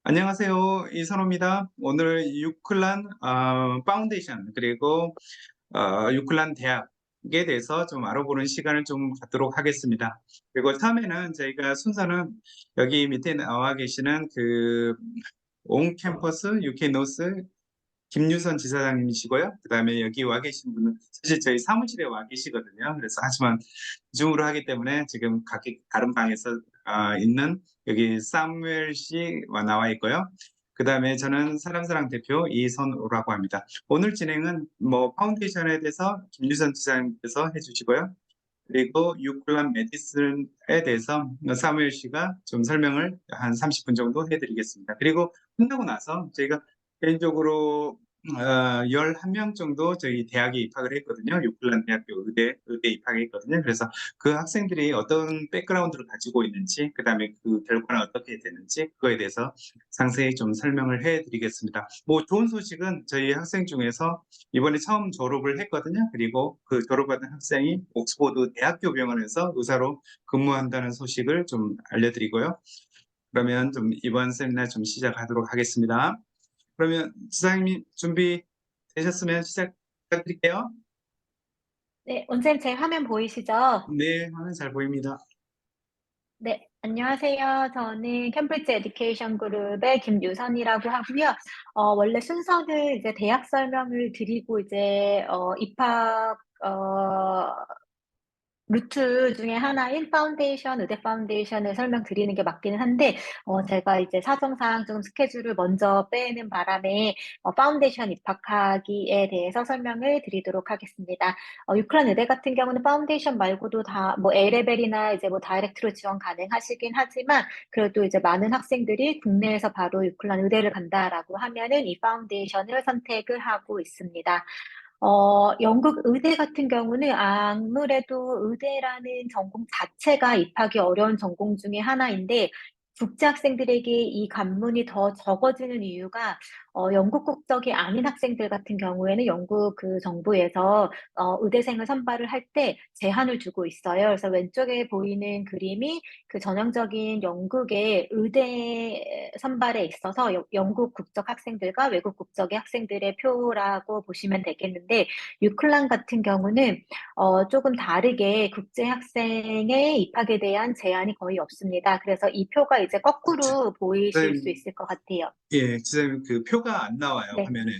안녕하세요. 이선호입니다. 오늘 유클란 파운데이션 그리고 유클란 대학에 대해서 좀 알아보는 시간을 좀 갖도록 하겠습니다. 그리고 처음에는 저희가 순서는 여기 밑에 나와 계시는 그 온 캠퍼스 UK 노스 김유선 지사장님이시고요. 그 다음에 여기 와 계신 분은 사실 저희 사무실에 와 계시거든요. 그래서 하지만 줌으로 하기 때문에 지금 각기 다른 방에서 있는 여기 사무엘 씨와 나와 있고요. 그 다음에 저는 사람사랑 대표 이선호라고 합니다. 오늘 진행은 파운데이션에 대해서 김유선 지사님께서 해주시고요. 그리고 유클란 메디슨에 대해서 사무엘 씨가 좀 설명을 한 30분 정도 해드리겠습니다. 그리고 끝나고 나서 저희가 개인적으로 11명 정도 저희 대학에 입학을 했거든요. 유클란 대학교 의대 입학했거든요. 그래서 그 학생들이 어떤 백그라운드를 가지고 있는지, 그 다음에 그 결과는 어떻게 되는지, 그거에 대해서 상세히 좀 설명을 해드리겠습니다. 좋은 소식은 저희 학생 중에서 이번에 처음 졸업을 했거든요. 그리고 그 졸업하는 학생이 옥스포드 대학교 병원에서 의사로 근무한다는 소식을 좀 알려드리고요. 그러면 좀 이번 세미나 좀 시작하도록 하겠습니다. 그러면 지사님이 준비되셨으면 시작 부탁드릴게요. 네, 원쌤 제 화면 보이시죠? 네, 화면 잘 보입니다. 네, 안녕하세요. 저는 캠브리지 에듀케이션 그룹의 김유선이라고 하고요. 원래 순서는 이제 대학 설명을 드리고 이제 입학 루트 중에 하나인 파운데이션, 의대 파운데이션을 설명드리는 게 맞기는 한데, 제가 이제 사정상 좀 스케줄을 먼저 빼는 바람에, 파운데이션 입학하기에 대해서 설명을 드리도록 하겠습니다. 유클란 의대 같은 경우는 파운데이션 말고도 다, A레벨이나 이제 다이렉트로 지원 가능하시긴 하지만, 그래도 이제 많은 학생들이 국내에서 바로 유클란 의대를 간다라고 하면은 이 파운데이션을 선택을 하고 있습니다. 영국 의대 같은 경우는 아무래도 의대라는 전공 자체가 입학이 어려운 전공 중에 하나인데, 국제 학생들에게 이 관문이 더 적어지는 이유가, 영국 국적이 아닌 학생들 같은 경우에는 영국 그 정부에서 의대생을 선발을 할 때 제한을 두고 있어요. 그래서 왼쪽에 보이는 그림이 그 전형적인 영국의 의대 선발에 있어서 영국 국적 학생들과 외국 국적의 학생들의 표라고 보시면 되겠는데, 유클란 같은 경우는 조금 다르게 국제 학생의 입학에 대한 제한이 거의 없습니다. 그래서 이 표가 이제 거꾸로 보이실 수 지사님, 있을 것 같아요. 예, 지사님 그 표가 안 나와요, 네. 화면에.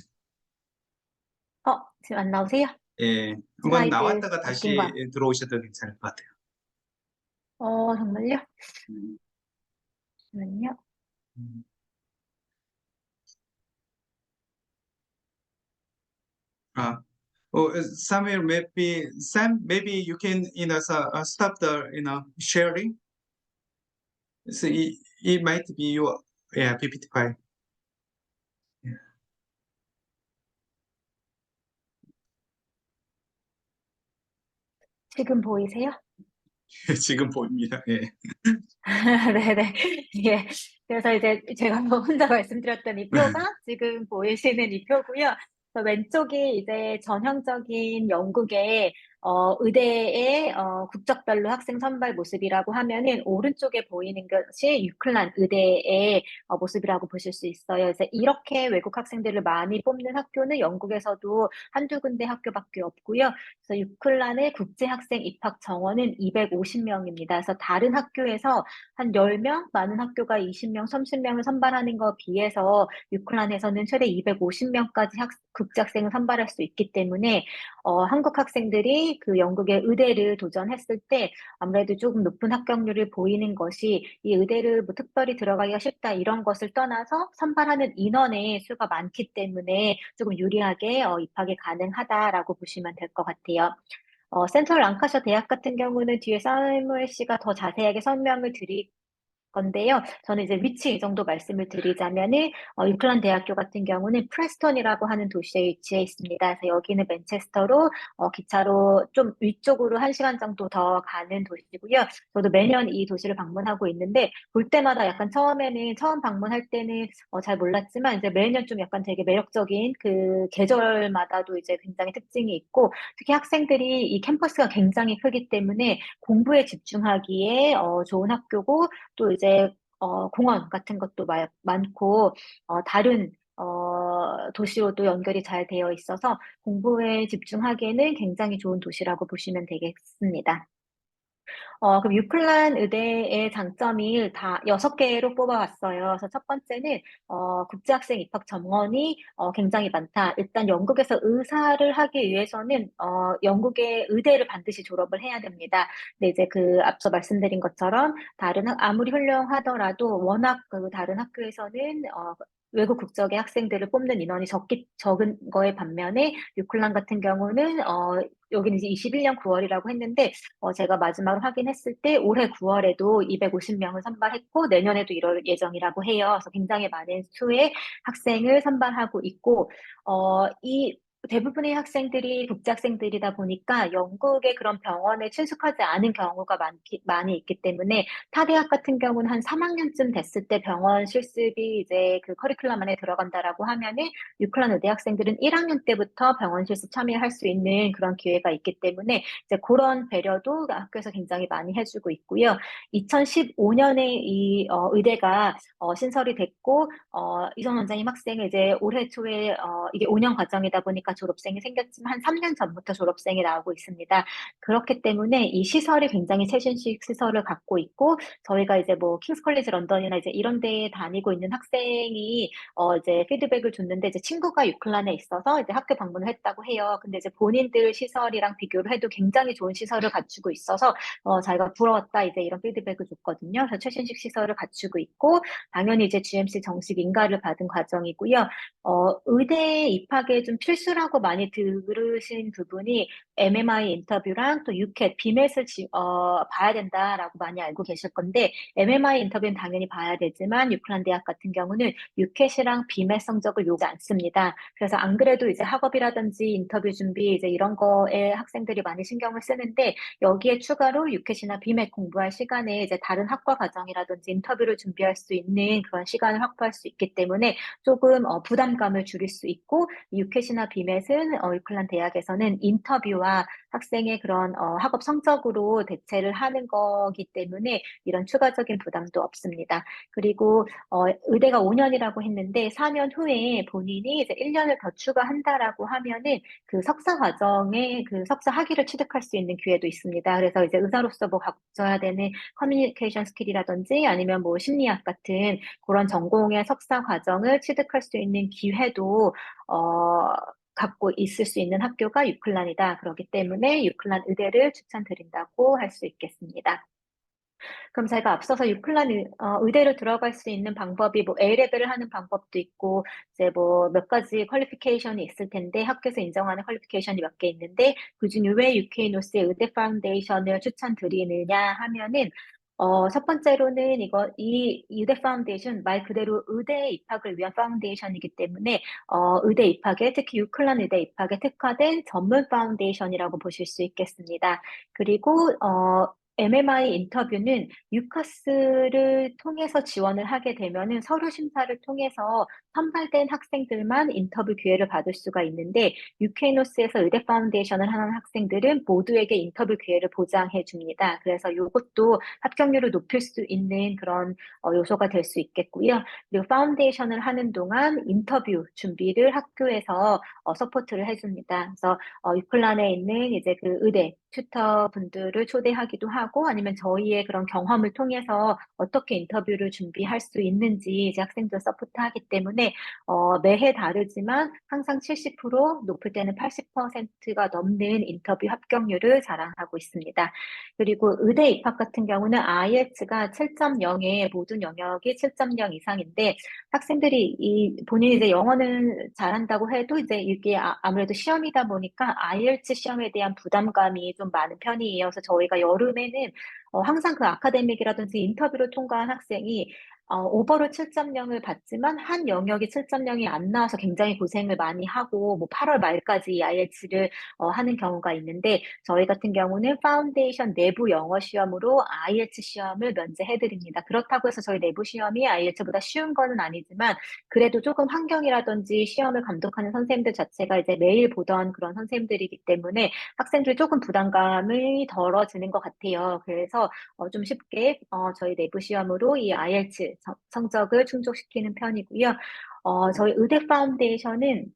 지금 안 나오세요? 예, 한번 슬라이드 나왔다가 바뀐 다시 거. 들어오셔도 괜찮을 것 같아요. 정말요? 음, 잠시만요. 음. 아, Samuel, maybe you can, stop the, sharing. So it might be your, yeah, PPT file. 지금 보이세요? 지금 보입니다. 예. 네네. 예. 그래서 이제 제가 혼자 말씀드렸던 이 표가 지금 보이시는 이 표고요. 그래서 왼쪽이 이제 전형적인 영국의 의대의 국적별로 학생 선발 모습이라고 하면은 오른쪽에 보이는 것이 유클란 의대의 모습이라고 보실 수 있어요. 그래서 이렇게 외국 학생들을 많이 뽑는 학교는 영국에서도 한두 군데 학교밖에 없고요. 그래서 유클란의 국제 학생 입학 정원은 250명입니다. 그래서 다른 학교에서 한 10명, 많은 학교가 20명, 30명을 선발하는 것 비해서 유클란에서는 최대 250명까지 국제학생을 선발할 수 있기 때문에 한국 학생들이 그 영국의 의대를 도전했을 때 아무래도 조금 높은 합격률을 보이는 것이 이 의대를 특별히 들어가기가 쉽다 이런 것을 떠나서 선발하는 인원의 수가 많기 때문에 조금 유리하게 입학이 가능하다라고 보시면 될 것 같아요. 센트럴 랑카셔 대학 같은 경우는 뒤에 사무엘 씨가 더 자세하게 설명을 드릴 건데요. 저는 이제 위치 이 정도 말씀을 드리자면은, 유클란 대학교 같은 경우는 프레스턴이라고 하는 도시에 위치해 있습니다. 그래서 여기는 맨체스터로, 기차로 좀 위쪽으로 1시간 정도 더 가는 도시고요. 저도 매년 이 도시를 방문하고 있는데, 볼 때마다 약간 처음 방문할 때는, 잘 몰랐지만, 이제 매년 좀 약간 되게 매력적인 그 계절마다도 이제 굉장히 특징이 있고, 특히 학생들이 이 캠퍼스가 굉장히 크기 때문에 공부에 집중하기에 좋은 학교고 또 이제 공원 같은 것도 많고, 다른 도시로도 연결이 잘 되어 있어서 공부에 집중하기에는 굉장히 좋은 도시라고 보시면 되겠습니다. 그럼 유클란 의대의 장점이 다 6개로 뽑아왔어요. 그래서 첫 번째는, 국제학생 입학 정원이 굉장히 많다. 일단 영국에서 의사를 하기 위해서는, 영국의 의대를 반드시 졸업을 해야 됩니다. 근데 이제 그 앞서 말씀드린 것처럼 아무리 훌륭하더라도 워낙 그 다른 학교에서는, 외국 국적의 학생들을 뽑는 인원이 적은 거에 반면에 유클란 같은 경우는 여기는 이제 21년 9월이라고 했는데 제가 마지막으로 확인했을 때 올해 9월에도 250명을 선발했고 내년에도 이럴 예정이라고 해요. 그래서 굉장히 많은 수의 학생을 선발하고 있고 이 대부분의 학생들이 국제학생들이다 보니까 영국의 그런 병원에 친숙하지 않은 경우가 많이 있기 때문에 타 대학 같은 경우는 한 3학년쯤 됐을 때 병원 실습이 이제 그 커리큘럼 안에 들어간다라고 하면은 유클란 의대 학생들은 1학년 때부터 병원 실습 참여할 수 있는 그런 기회가 있기 때문에 이제 그런 배려도 학교에서 굉장히 많이 해주고 있고요. 2015년에 이 의대가 신설이 됐고 이전 원장님 학생을 이제 올해 초에 이게 5년 과정이다 보니까 졸업생이 생겼지만 한 3년 전부터 졸업생이 나오고 있습니다. 그렇기 때문에 이 시설이 굉장히 최신식 시설을 갖고 있고 저희가 이제 뭐 킹스 컬리지 런던이나 이제 이런 데에 다니고 있는 학생이 이제 피드백을 줬는데 이제 친구가 유클란에 있어서 이제 학교 방문을 했다고 해요. 근데 이제 본인들 시설이랑 비교를 해도 굉장히 좋은 시설을 갖추고 있어서 자기가 부러웠다 이제 이런 피드백을 줬거든요. 그래서 최신식 시설을 갖추고 있고 당연히 이제 GMC 정식 인가를 받은 과정이고요. 의대 입학에 좀 필수라고 많이 들으신 부분이 MMI 인터뷰랑 또 유캣, 비맷을 봐야 된다라고 많이 알고 계실 건데 MMI 인터뷰는 당연히 봐야 되지만 유클란 대학 같은 경우는 유캣이랑 비맷 성적을 요구하지 않습니다. 그래서 안 그래도 이제 학업이라든지 인터뷰 준비 이제 이런 거에 학생들이 많이 신경을 쓰는데 여기에 추가로 유캣이나 비맷 공부할 시간에 이제 다른 학과 과정이라든지 인터뷰를 준비할 수 있는 그런 시간을 확보할 수 있기 때문에 조금 부담감을 줄일 수 있고 유캣이나 비맷은 유클란 대학에서는 인터뷰와 학생의 그런 학업 성적으로 대체를 하는 거기 때문에 이런 추가적인 부담도 없습니다. 그리고 의대가 5년이라고 했는데 4년 후에 본인이 이제 1년을 더 추가한다라고 하면은 그 석사 과정에 그 석사 학위를 취득할 수 있는 기회도 있습니다. 그래서 이제 의사로서 뭐 갖춰야 되는 커뮤니케이션 스킬이라든지 아니면 뭐 심리학 같은 그런 전공의 석사 과정을 취득할 수 있는 기회도 갖고 있을 수 있는 학교가 유클란이다. 그렇기 때문에 유클란 의대를 추천드린다고 할 수 있겠습니다. 그럼 제가 앞서서 유클란 의대를 들어갈 수 있는 방법이 뭐 A레벨을 하는 방법도 있고 이제 뭐 몇 가지 퀄리피케이션이 있을 텐데 학교에서 인정하는 퀄리피케이션이 몇 개 있는데 그중에 왜 UK노스의 의대 파운데이션을 추천드리느냐 하면은 첫 번째로는 이 의대 파운데이션 말 그대로 의대 입학을 위한 파운데이션이기 때문에 의대 입학에 특히 유클란 의대 입학에 특화된 전문 파운데이션이라고 보실 수 있겠습니다. 그리고 MMI 인터뷰는 유카스를 통해서 지원을 하게 되면은 서류 심사를 통해서 선발된 학생들만 인터뷰 기회를 받을 수가 있는데 유케이노스에서 의대 파운데이션을 하는 학생들은 모두에게 인터뷰 기회를 보장해 줍니다. 그래서 이것도 합격률을 높일 수 있는 그런 요소가 될 수 있겠고요. 그리고 파운데이션을 하는 동안 인터뷰 준비를 학교에서 서포트를 해줍니다. 그래서 유클란에 있는 이제 그 의대 튜터 분들을 초대하기도 하고 아니면 저희의 그런 경험을 통해서 어떻게 인터뷰를 준비할 수 있는지 이제 학생들 서포트하기 때문에 매해 다르지만 항상 70% 높을 때는 80%가 넘는 인터뷰 합격률을 자랑하고 있습니다. 그리고 의대 입학 같은 경우는 IELTS가 7.0에 모든 영역이 7.0 이상인데 학생들이 본인이 이제 영어는 잘한다고 해도 이제 이게 아무래도 시험이다 보니까 IELTS 시험에 대한 부담감이 좀 많은 편이에요. 그래서 저희가 여름에는 항상 그 아카데믹이라든지 인터뷰를 통과한 학생이 오버롤 7.0을 받지만 한 영역이 7.0이 안 나와서 굉장히 고생을 많이 하고 뭐 8월 말까지 IELTS를 하는 경우가 있는데 저희 같은 경우는 파운데이션 내부 영어 시험으로 IELTS 시험을 면제해드립니다. 그렇다고 해서 저희 내부 시험이 IELTS보다 쉬운 거는 아니지만 그래도 조금 환경이라든지 시험을 감독하는 선생님들 자체가 이제 매일 보던 그런 선생님들이기 때문에 학생들이 조금 부담감이 덜어지는 것 같아요. 그래서 있어서 좀 쉽게 저희 내부 시험으로 이 IELTS 성적을 충족시키는 편이고요. 저희 의대 파운데이션은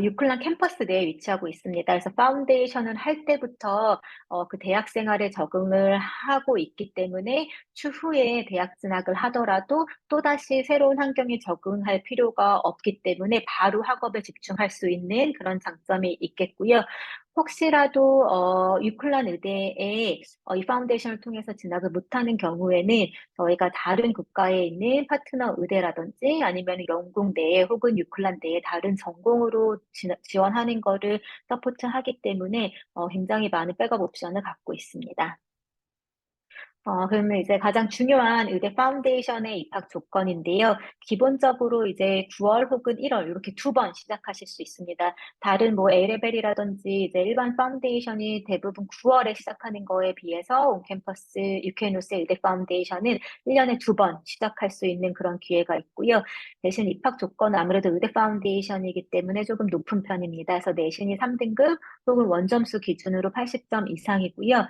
유클란 캠퍼스 내에 위치하고 있습니다. 그래서 파운데이션을 할 때부터 그 대학 생활에 적응을 하고 있기 때문에 추후에 대학 진학을 하더라도 또다시 새로운 환경에 적응할 필요가 없기 때문에 바로 학업에 집중할 수 있는 그런 장점이 있겠고요. 혹시라도 유클란 의대에 이 파운데이션을 통해서 진학을 못하는 경우에는 저희가 다른 국가에 있는 파트너 의대라든지 아니면 영국 내에 혹은 유클란 내에 다른 전공으로 지원하는 거를 서포트하기 때문에 굉장히 많은 백업 옵션을 갖고 있습니다. 그러면 이제 가장 중요한 의대 파운데이션의 입학 조건인데요. 기본적으로 이제 9월 혹은 1월 이렇게 두 번 시작하실 수 있습니다. 다른 뭐 A레벨이라든지 이제 일반 파운데이션이 대부분 9월에 시작하는 거에 비해서 온캠퍼스 유케노스 의대 파운데이션은 1년에 두 번 시작할 수 있는 그런 기회가 있고요. 대신 입학 조건은 아무래도 의대 파운데이션이기 때문에 조금 높은 편입니다. 그래서 내신이 3등급 혹은 원점수 기준으로 80점 이상이고요.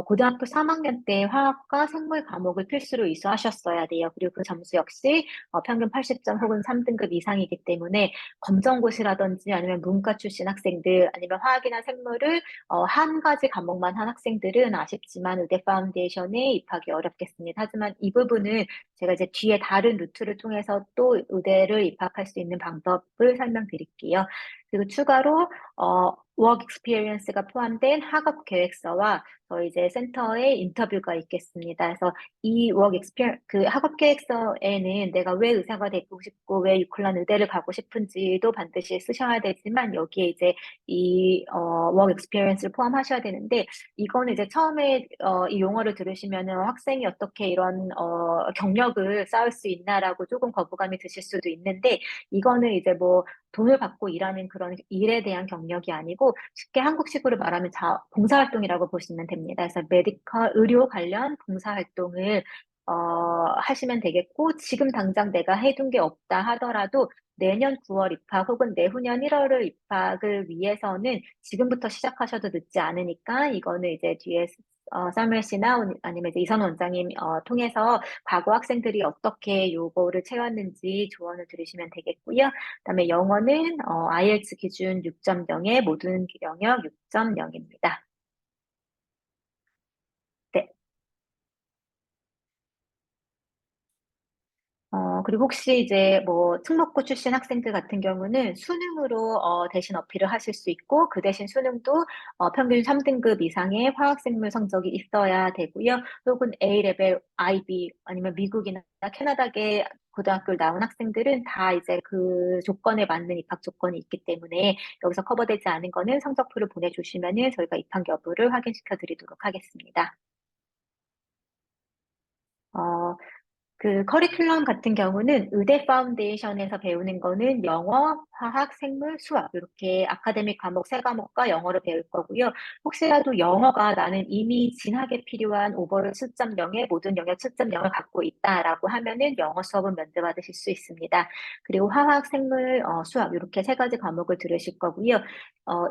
고등학교 3학년 때 화학과 생물 과목을 필수로 이수하셨어야 돼요. 그리고 그 점수 역시 평균 80점 혹은 3등급 이상이기 때문에 검정고시라든지 아니면 문과 출신 학생들 아니면 화학이나 생물을 한 가지 과목만 한 학생들은 아쉽지만 의대 파운데이션에 입학이 어렵겠습니다. 하지만 이 부분은 제가 이제 뒤에 다른 루트를 통해서 또 의대를 입학할 수 있는 방법을 설명드릴게요. 그리고 추가로 워크 익스피리언스가 포함된 학업 계획서와 저희 이제 센터에 인터뷰가 있겠습니다. 그래서 이 그 학업 계획서에는 내가 왜 의사가 되고 싶고 왜 유클란 의대를 가고 싶은지도 반드시 쓰셔야 되지만 여기에 이제 이 워크 익스피리언스를 포함하셔야 되는데 이거는 이제 처음에 이 용어를 들으시면은 학생이 어떻게 이런 경력을 쌓을 수 있나라고 조금 거부감이 드실 수도 있는데 이거는 이제 뭐 돈을 받고 일하는 그런 일에 대한 경력이 아니고 쉽게 한국식으로 말하면 봉사활동이라고 보시면 됩니다. 그래서 메디컬, 의료 관련 봉사활동을 하시면 되겠고 지금 당장 내가 해둔 게 없다 하더라도 내년 9월 입학 혹은 내후년 1월 입학을 위해서는 지금부터 시작하셔도 늦지 않으니까 이거는 이제 뒤에 사무엘 씨나 아니면 이제 이선 원장님 통해서 과거 학생들이 어떻게 요거를 채웠는지 조언을 들으시면 되겠고요. 그다음에 영어는 IELTS 기준 6.0에 모든 영역 6.0입니다. 네. 그리고 혹시 이제 뭐 특목고 출신 학생들 같은 경우는 수능으로 대신 어필을 하실 수 있고 그 대신 수능도 평균 3등급 이상의 화학생물 성적이 있어야 되고요. 혹은 A레벨, IB 아니면 미국이나 캐나다계 고등학교를 나온 학생들은 다 이제 그 조건에 맞는 입학 조건이 있기 때문에 여기서 커버되지 않은 거는 성적표를 보내주시면은 저희가 입학 여부를 확인시켜 드리도록 하겠습니다. 어, 그 커리큘럼 같은 경우는 의대 파운데이션에서 배우는 거는 영어, 화학, 생물, 수학 이렇게 아카데믹 과목 세 과목과 영어를 배울 거고요. 혹시라도 영어가 나는 이미 진학에 필요한 오버롤 7.0에 모든 영역 7.0을 갖고 있다라고 하면은 영어 수업은 면제받으실 수 있습니다. 그리고 화학, 생물, 수학 이렇게 세 가지 과목을 들으실 거고요.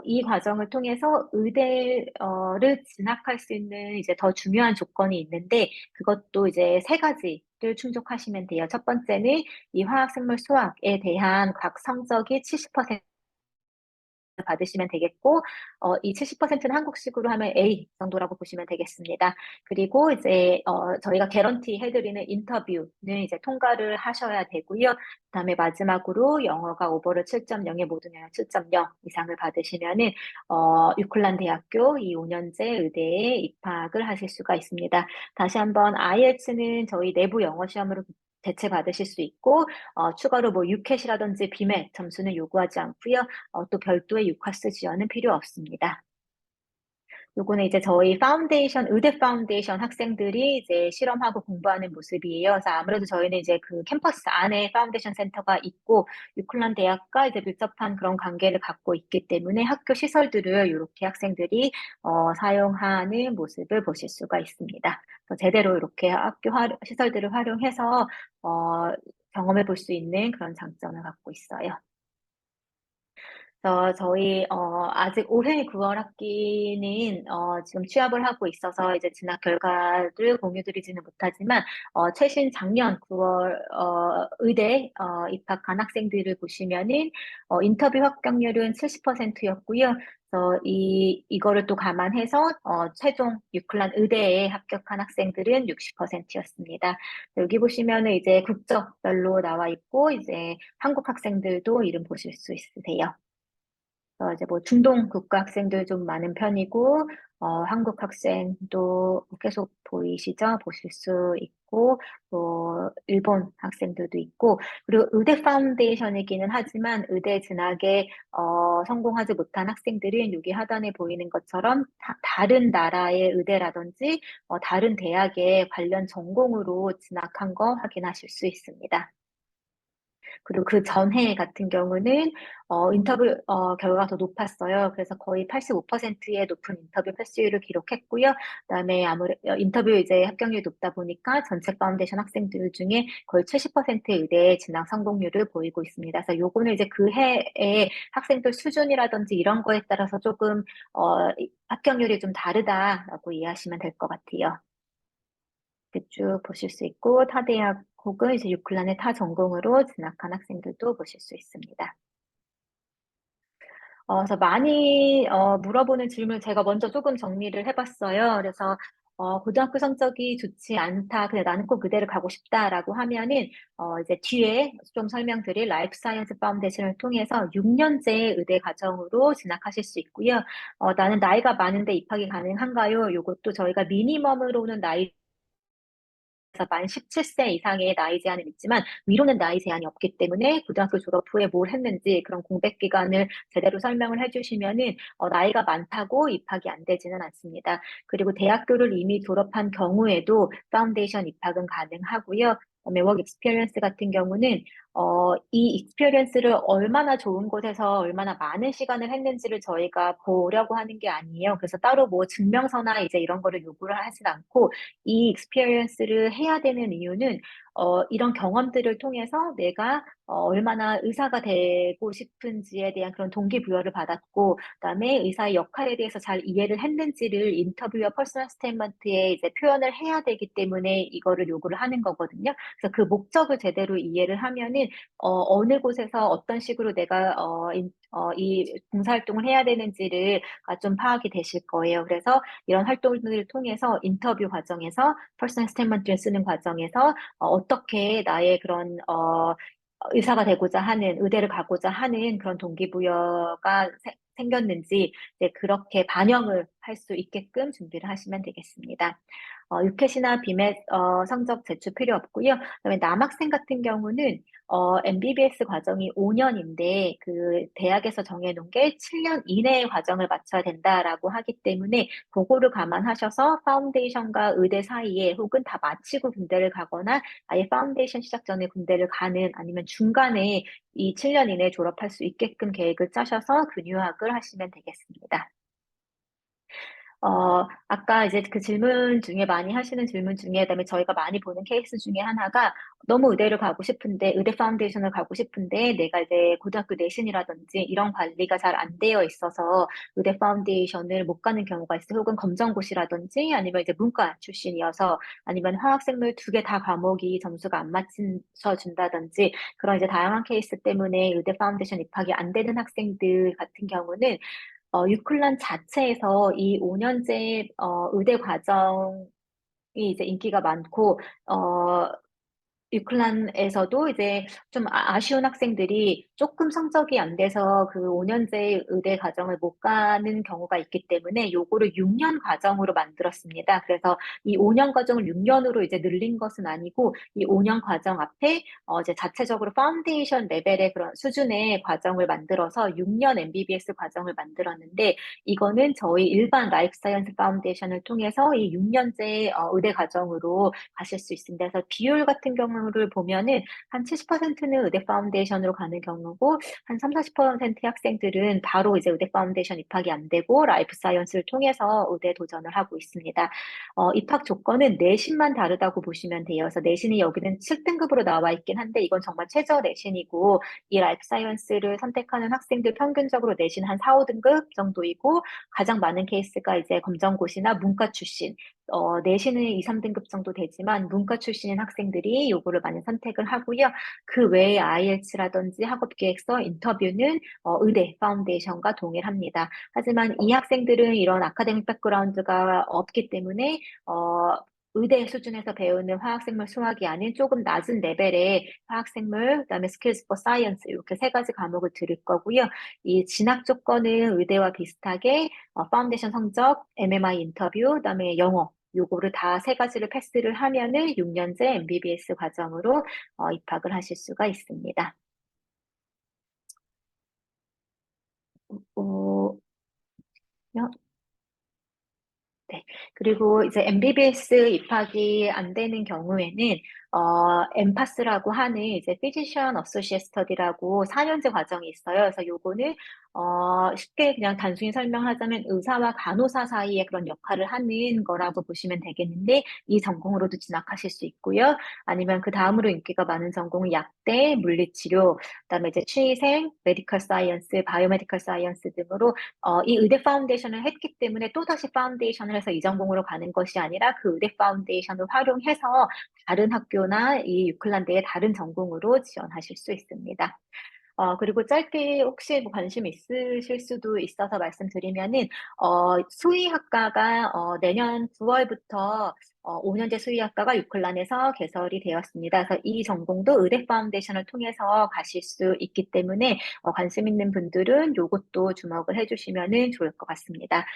이 과정을 통해서 의대를 진학할 수 있는 이제 더 중요한 조건이 있는데 그것도 이제 세 가지를 충족하시면 돼요. 첫 번째는 이 화학, 생물, 수학에 대한 각 성적이 70% 받으시면 되겠고, 이 70%는 한국식으로 하면 A 정도라고 보시면 되겠습니다. 그리고 이제, 저희가 개런티 해드리는 인터뷰는 이제 통과를 하셔야 되고요. 그다음에 마지막으로 영어가 오버를 7.0에 모든 영역 7.0 이상을 받으시면은, 유클란 대학교 이 5년제 의대에 입학을 하실 수가 있습니다. 다시 한번 IELTS는 저희 내부 영어 시험으로 대체 받으실 수 있고, 추가로 뭐 유캣이라든지 비맥 점수는 요구하지 않고요. 또 별도의 유카스 지원은 필요 없습니다. 요거는 이제 저희 파운데이션, 의대 파운데이션 학생들이 이제 실험하고 공부하는 모습이에요. 그래서 아무래도 저희는 이제 그 캠퍼스 안에 파운데이션 센터가 있고, 유클란 대학과 이제 밀접한 그런 관계를 갖고 있기 때문에 학교 시설들을 이렇게 학생들이 사용하는 모습을 보실 수가 있습니다. 그래서 제대로 이렇게 학교 시설들을 활용해서 경험해 볼 수 있는 그런 장점을 갖고 있어요. 그래서 저희 아직 올해 9월 학기는 지금 취업을 하고 있어서 이제 진학 결과를 공유드리지는 못하지만 최신 작년 9월 의대 입학한 학생들을 보시면은 인터뷰 합격률은 70%였고요. 그래서 이거를 또 감안해서 최종 유클란 의대에 합격한 학생들은 60%였습니다. 여기 보시면은 이제 국적별로 나와 있고 이제 한국 학생들도 이름 보실 수 있으세요. 이제 뭐 중동 국가 학생들 좀 많은 편이고, 한국 학생도 계속 보이시죠? 보실 수 있고, 또 일본 학생들도 있고, 그리고 의대 파운데이션이기는 하지만 의대 진학에 성공하지 못한 학생들은 여기 하단에 보이는 것처럼 다른 나라의 의대라든지 다른 대학의 관련 전공으로 진학한 거 확인하실 수 있습니다. 그리고 그 전해 같은 경우는 인터뷰 결과가 더 높았어요. 그래서 거의 85%의 높은 인터뷰 패스율을 기록했고요. 그다음에 인터뷰 이제 합격률이 높다 보니까 전체 파운데이션 학생들 중에 거의 70%의 의대에 진학 성공률을 보이고 있습니다. 그래서 요거는 이제 그 해의 학생들 수준이라든지 이런 거에 따라서 조금 합격률이 좀 다르다라고 이해하시면 될 것 같아요. 이렇게 쭉 보실 수 있고 타 대학 혹은 이제 유클란의 타 전공으로 진학한 학생들도 보실 수 있습니다. 그래서 많이 물어보는 질문을 제가 먼저 조금 정리를 해봤어요. 그래서 고등학교 성적이 좋지 않다. 근데 나는 꼭 의대를 가고 싶다라고 하면은 이제 뒤에 좀 설명드릴 라이프 사이언스 파운데이션을 통해서 6년제 의대 과정으로 진학하실 수 있고요. 나는 나이가 많은데 입학이 가능한가요? 이것도 저희가 미니멈으로는 나이 그래서 만 17세 이상의 나이 제한은 있지만 위로는 나이 제한이 없기 때문에 고등학교 졸업 후에 뭘 했는지 그런 공백 기간을 제대로 설명을 해주시면은 나이가 많다고 입학이 안 되지는 않습니다. 그리고 대학교를 이미 졸업한 경우에도 파운데이션 입학은 가능하고요. 그다음에 워크 익스피리언스 같은 경우는 이 익스피리언스를 얼마나 좋은 곳에서 얼마나 많은 시간을 했는지를 저희가 보려고 하는 게 아니에요. 그래서 따로 뭐 증명서나 이제 이런 거를 요구를 하진 않고 이 익스피리언스를 해야 되는 이유는 이런 경험들을 통해서 내가 얼마나 의사가 되고 싶은지에 대한 그런 동기부여를 받았고, 그다음에 의사의 역할에 대해서 잘 이해를 했는지를 인터뷰와 퍼스널 스테이트먼트에 이제 표현을 해야 되기 때문에 이거를 요구를 하는 거거든요. 그래서 그 목적을 제대로 이해를 하면은 어느 곳에서 어떤 식으로 내가 이 봉사활동을 해야 되는지를 좀 파악이 되실 거예요. 그래서 이런 활동들을 통해서 인터뷰 과정에서 퍼스널 스테이트먼트를 쓰는 과정에서 어떻게 나의 그런 의사가 되고자 하는 의대를 가고자 하는 그런 동기부여가 생겼는지 이제 그렇게 반영을 할 수 있게끔 준비를 하시면 되겠습니다. 유켓이나 비맷 성적 제출 필요 없고요. 그다음에 남학생 같은 경우는 MBBS 과정이 5년인데 그 대학에서 정해놓은 게 7년 이내의 과정을 마쳐야 된다라고 하기 때문에 그거를 감안하셔서 파운데이션과 의대 사이에 혹은 다 마치고 군대를 가거나 아예 파운데이션 시작 전에 군대를 가는 아니면 중간에 이 7년 이내에 졸업할 수 있게끔 계획을 짜셔서 근유학을 하시면 되겠습니다. 아까 이제 그 질문 중에 많이 하시는 질문 중에, 그다음에 저희가 많이 보는 케이스 중에 하나가 너무 의대를 가고 싶은데, 의대 파운데이션을 가고 싶은데, 내가 이제 고등학교 내신이라든지 이런 관리가 잘 안 되어 있어서 의대 파운데이션을 못 가는 경우가 있어요. 혹은 검정고시라든지 아니면 이제 문과 출신이어서 아니면 화학생물 두 개 다 과목이 점수가 안 맞춰 준다든지 그런 이제 다양한 케이스 때문에 의대 파운데이션 입학이 안 되는 학생들 같은 경우는 유클란 자체에서 이 5년제 의대 과정이 이제 인기가 많고 유클란에서도 이제 좀 아쉬운 학생들이 조금 성적이 안 돼서 그 5년제 의대 과정을 못 가는 경우가 있기 때문에 요거를 6년 과정으로 만들었습니다. 그래서 이 5년 과정을 6년으로 이제 늘린 것은 아니고 이 5년 과정 앞에 이제 자체적으로 파운데이션 레벨의 그런 수준의 과정을 만들어서 6년 MBBS 과정을 만들었는데 이거는 저희 일반 라이프 사이언스 파운데이션을 통해서 이 6년제 의대 과정으로 가실 수 있습니다. 그래서 비율 같은 경우는 경우를 보면은 한 70%는 의대 파운데이션으로 가는 경우고 한 30-40%의 학생들은 바로 이제 의대 파운데이션 입학이 안 되고 라이프 사이언스를 통해서 의대 도전을 하고 있습니다. 입학 조건은 내신만 다르다고 보시면 돼요. 그래서 내신이 여기는 7등급으로 나와 있긴 한데 이건 정말 최저 내신이고 이 라이프 사이언스를 선택하는 학생들 평균적으로 내신 한 4-5등급 정도이고 가장 많은 케이스가 이제 검정고시나 문과 출신, 내신은 2-3등급 정도 되지만 문과 출신인 학생들이 요거를 많이 선택을 하고요. 그 외에 IELTS라든지 학업계획서, 인터뷰는 의대 파운데이션과 동일합니다. 하지만 이 학생들은 이런 아카데믹 백그라운드가 없기 때문에 의대 수준에서 배우는 화학생물 수학이 아닌 조금 낮은 레벨의 화학생물, 그다음에 스킬스 포 사이언스 이렇게 3가지 과목을 들을 거고요. 이 진학 조건은 의대와 비슷하게 파운데이션 성적, MMI 인터뷰, 그다음에 영어 요거를 다 3가지를 패스를 하면은 6년제 MBBS 과정으로 입학을 하실 수가 있습니다. 네. 그리고 이제 MBBS 입학이 안 되는 경우에는 엠파스라고 하는 이제 Physician Associate Study라고 4년제 과정이 있어요. 그래서 요거는 쉽게 그냥 단순히 설명하자면 의사와 간호사 사이의 그런 역할을 하는 거라고 보시면 되겠는데 이 전공으로도 진학하실 수 있고요. 아니면 그 다음으로 인기가 많은 전공은 약대, 물리치료, 그다음에 이제 취생, 메디컬 사이언스, 바이오메디컬 사이언스 등으로 이 의대 파운데이션을 했기 때문에 또다시 파운데이션을 해서 이 전공으로 가는 것이 아니라 그 의대 파운데이션을 활용해서 다른 학교나 이 유클란드의 다른 전공으로 지원하실 수 있습니다. 그리고 짧게 혹시 뭐 관심 있으실 수도 있어서 말씀드리면은, 수의학과가, 내년 9월부터 5년제 수의학과가 유클란에서 개설이 되었습니다. 그래서 이 전공도 의대 파운데이션을 통해서 가실 수 있기 때문에, 관심 있는 분들은 요것도 주목을 해주시면은 좋을 것 같습니다.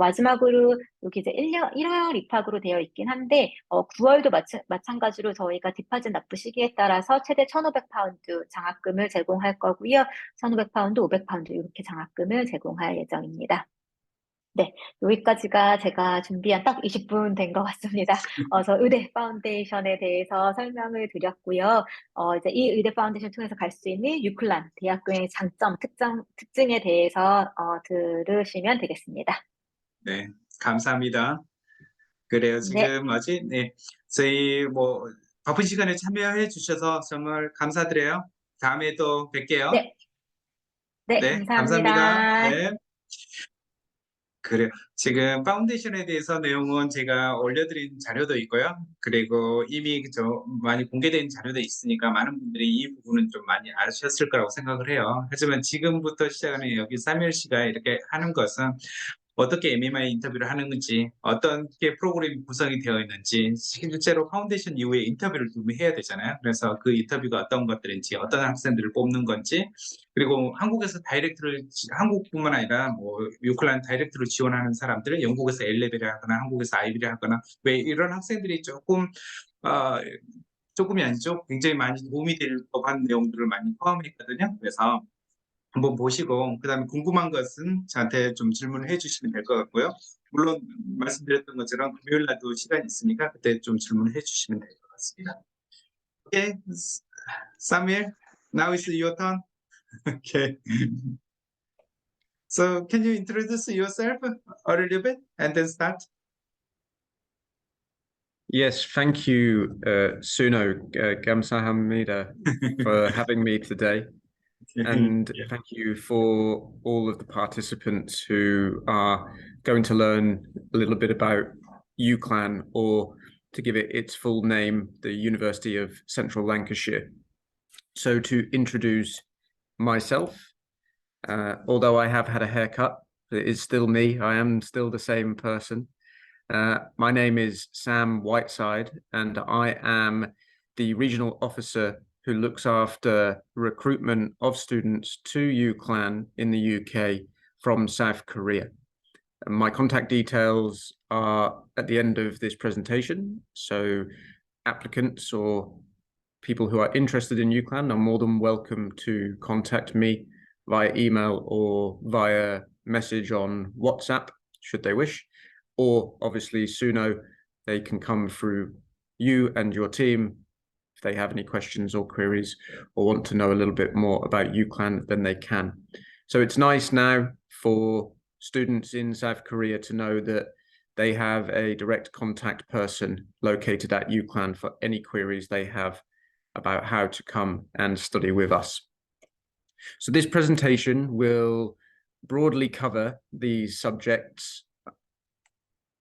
마지막으로 여기 이제 1월 입학으로 되어 있긴 한데 9월도 마찬가지로 저희가 디파짓 납부 시기에 따라서 최대 1,500파운드 장학금을 제공할 거고요. 1,500파운드, 500파운드 이렇게 장학금을 제공할 예정입니다. 네, 여기까지가 제가 준비한 딱 20분 된 것 같습니다. 그래서 의대 파운데이션에 대해서 설명을 드렸고요. 이제 이 의대 파운데이션 통해서 갈 수 있는 유클란 대학교의 장점, 특징에 대해서 들으시면 되겠습니다. 네, 감사합니다. 그래요. 네. 지금 네, 저희 뭐 바쁜 시간에 참여해 주셔서 정말 감사드려요. 다음에 또 뵐게요. 네. 네, 네, 감사합니다. 감사합니다. 네. 그래요. 지금 파운데이션에 대해서 내용은 제가 올려드린 자료도 있고요. 그리고 이미 많이 공개된 자료도 있으니까 많은 분들이 이 부분은 좀 많이 아셨을 거라고 생각을 해요. 하지만 지금부터 시작하는 여기 사뮤엘 씨가 이렇게 하는 것은 어떻게 MMI 인터뷰를 하는 건지, 어떻게 프로그램이 구성이 되어 있는지, 실제로 파운데이션 이후에 인터뷰를 좀 해야 되잖아요. 그래서 그 인터뷰가 어떤 것들인지, 어떤 학생들을 뽑는 건지, 그리고 한국에서 한국뿐만 아니라 뭐 유클란 다이렉트로 지원하는 사람들, 영국에서 A레벨을 하거나 한국에서 아이비를 하거나, 왜 이런 학생들이 조금이 아니죠. 굉장히 많이 도움이 될 법한 내용들을 많이 포함했거든요. 그래서 한번 보시고 그다음에 궁금한 것은 저한테 좀 질문을 해주시면 될 것 같고요. 물론 말씀드렸던 것처럼 금요일 날도 시간이 있으니까 그때 좀 질문을 해주시면 될 것 같습니다. Okay, Samuel, now is your turn. Okay. So can you introduce yourself a little bit and then start? Yes, thank you, Suno Gamsahamnida, for having me today. And thank you for all of the participants who are going to learn a little bit about UCLan, or to give it its full name, the University of Central Lancashire. So to introduce myself, although I have had a haircut, it is still me. I am still the same person. My name is Sam Whiteside, and I am the regional officer who looks after recruitment of students to UCLan in the UK from South Korea. And my contact details are at the end of this presentation, so applicants or people who are interested in UCLan are more than welcome to contact me via email or via message on WhatsApp, should they wish. Or obviously, Suno, they can come through you and your team if they have any questions or queries or want to know a little bit more about UCLan, then they can. So it's nice now for students in South Korea to know that they have a direct contact person located at UCLan for any queries they have about how to come and study with us. So this presentation will broadly cover these subjects.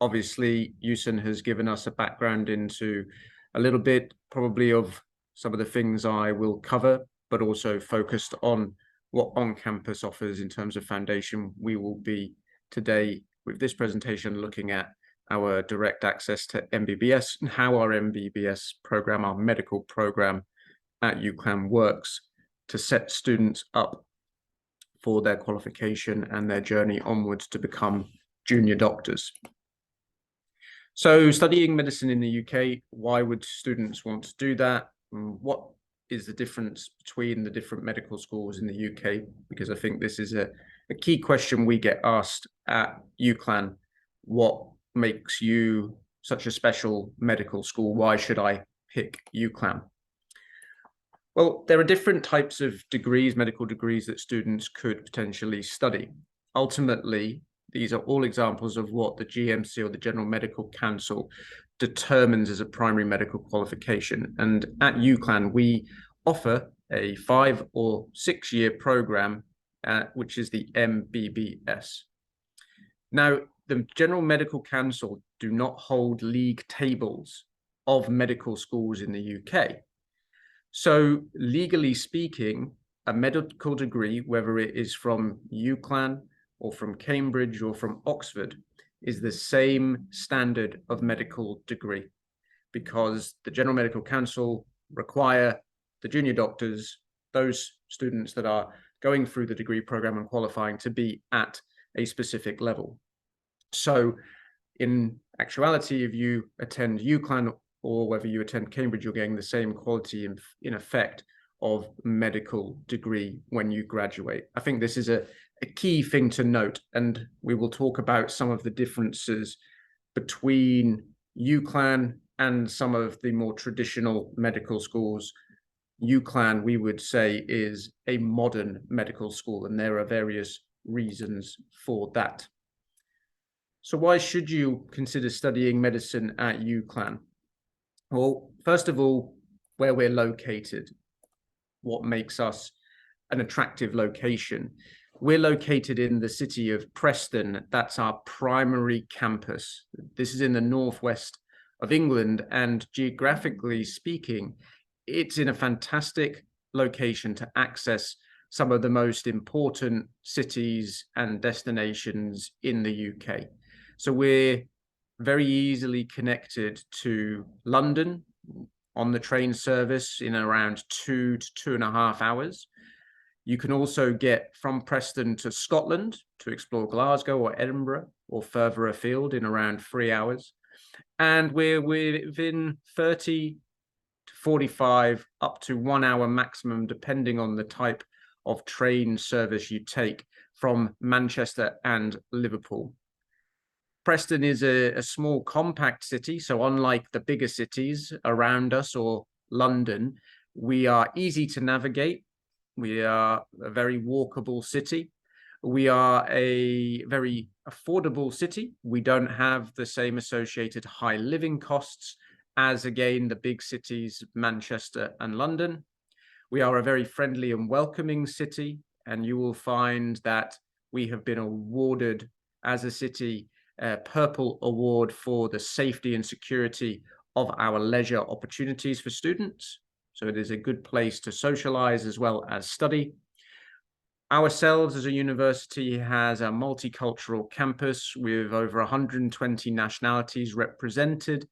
Obviously, Yusun has given us a background into a little bit probably of some of the things I will cover, but also focused on what on-campus offers in terms of foundation. We will be today with this presentation looking at our direct access to MBBS and how our MBBS program, our medical program at UCLan works to set students up for their qualification and their journey onwards to become junior doctors. So studying medicine in the UK, why would students want to do that? What is the difference between the different medical schools in the UK? Because I think this is a key question we get asked at UCLan. What makes you such a special medical school? Why should I pick UCLan? Well, there are different types of degrees, medical degrees, that students could potentially study. Ultimately, these are all examples of what the GMC or the General Medical Council determines as a primary medical qualification. And at UCLan, we offer a 5 or 6 year program, which is the MBBS. Now, the General Medical Council do not hold league tables of medical schools in the UK. So legally speaking, a medical degree, whether it is from UCLan or from Cambridge or from Oxford, is the same standard of medical degree, because the General Medical Council require the junior doctors, those students that are going through the degree program and qualifying, to be at a specific level. So in actuality, if you attend UCLan or whether you attend Cambridge, you're getting the same quality in effect of medical degree when you graduate. I think this is a key thing to note, and we will talk about some of the differences between UCLan and some of the more traditional medical schools. UCLan, we would say, is a modern medical school, and there are various reasons for that. So why should you consider studying medicine at UCLan? Well, first of all, where we're located, what makes us an attractive location. We're located in the city of Preston. That's our primary campus. This is in the northwest of England, and geographically speaking, it's in a fantastic location to access some of the most important cities and destinations in the UK. So we're very easily connected to London on the train service in around 2 to 2.5 hours. You can also get from Preston to Scotland to explore Glasgow or Edinburgh, or further afield in around 3 hours. And we're within 30 to 45 up to 1 hour maximum, depending on the type of train service you take, from Manchester and Liverpool. Preston is a small compact city, so unlike the bigger cities around us or London, we are easy to navigate. We are a very walkable city. We are a very affordable city. We don't have the same associated high living costs as, again, the big cities, Manchester and London. We are a very friendly and welcoming city, and you will find that we have been awarded as a city a Purple Award for the safety and security of our leisure opportunities for students. So it is a good place to socialize as well as study. Ourselves as a university has a multicultural campus with over 120 nationalities represented,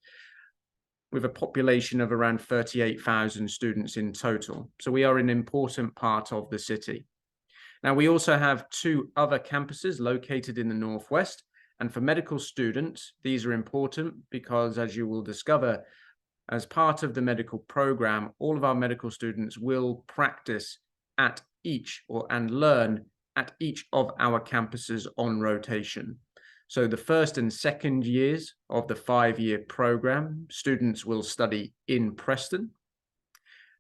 with a population of around 38,000 students in total. So we are an important part of the city. Now, we also have 2 other campuses located in the northwest. And for medical students, these are important because, as you will discover, as part of the medical program, all of our medical students will practice at each and learn at each of our campuses on rotation. So the first and second years of the 5-year program, students will study in Preston.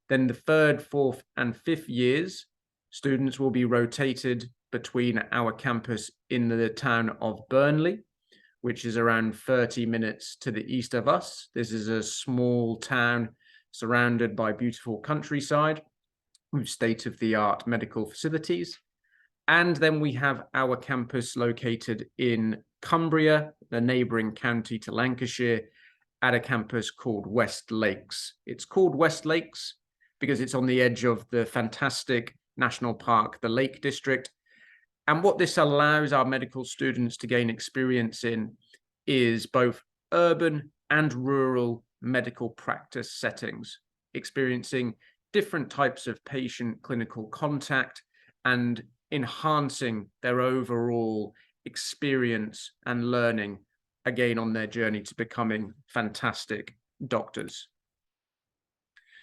Then the third, fourth, and fifth years, students will be rotated between our campus in the town of Burnley, which is around 30 minutes to the east of us. This is a small town surrounded by beautiful countryside with state-of-the-art medical facilities. And then we have our campus located in Cumbria, the neighbouring county to Lancashire, at a campus called West Lakes. It's called West Lakes because it's on the edge of the fantastic national park, the Lake District. And what this allows our medical students to gain experience in is both urban and rural medical practice settings, experiencing different types of patient clinical contact and enhancing their overall experience and learning, again, on their journey to becoming fantastic doctors.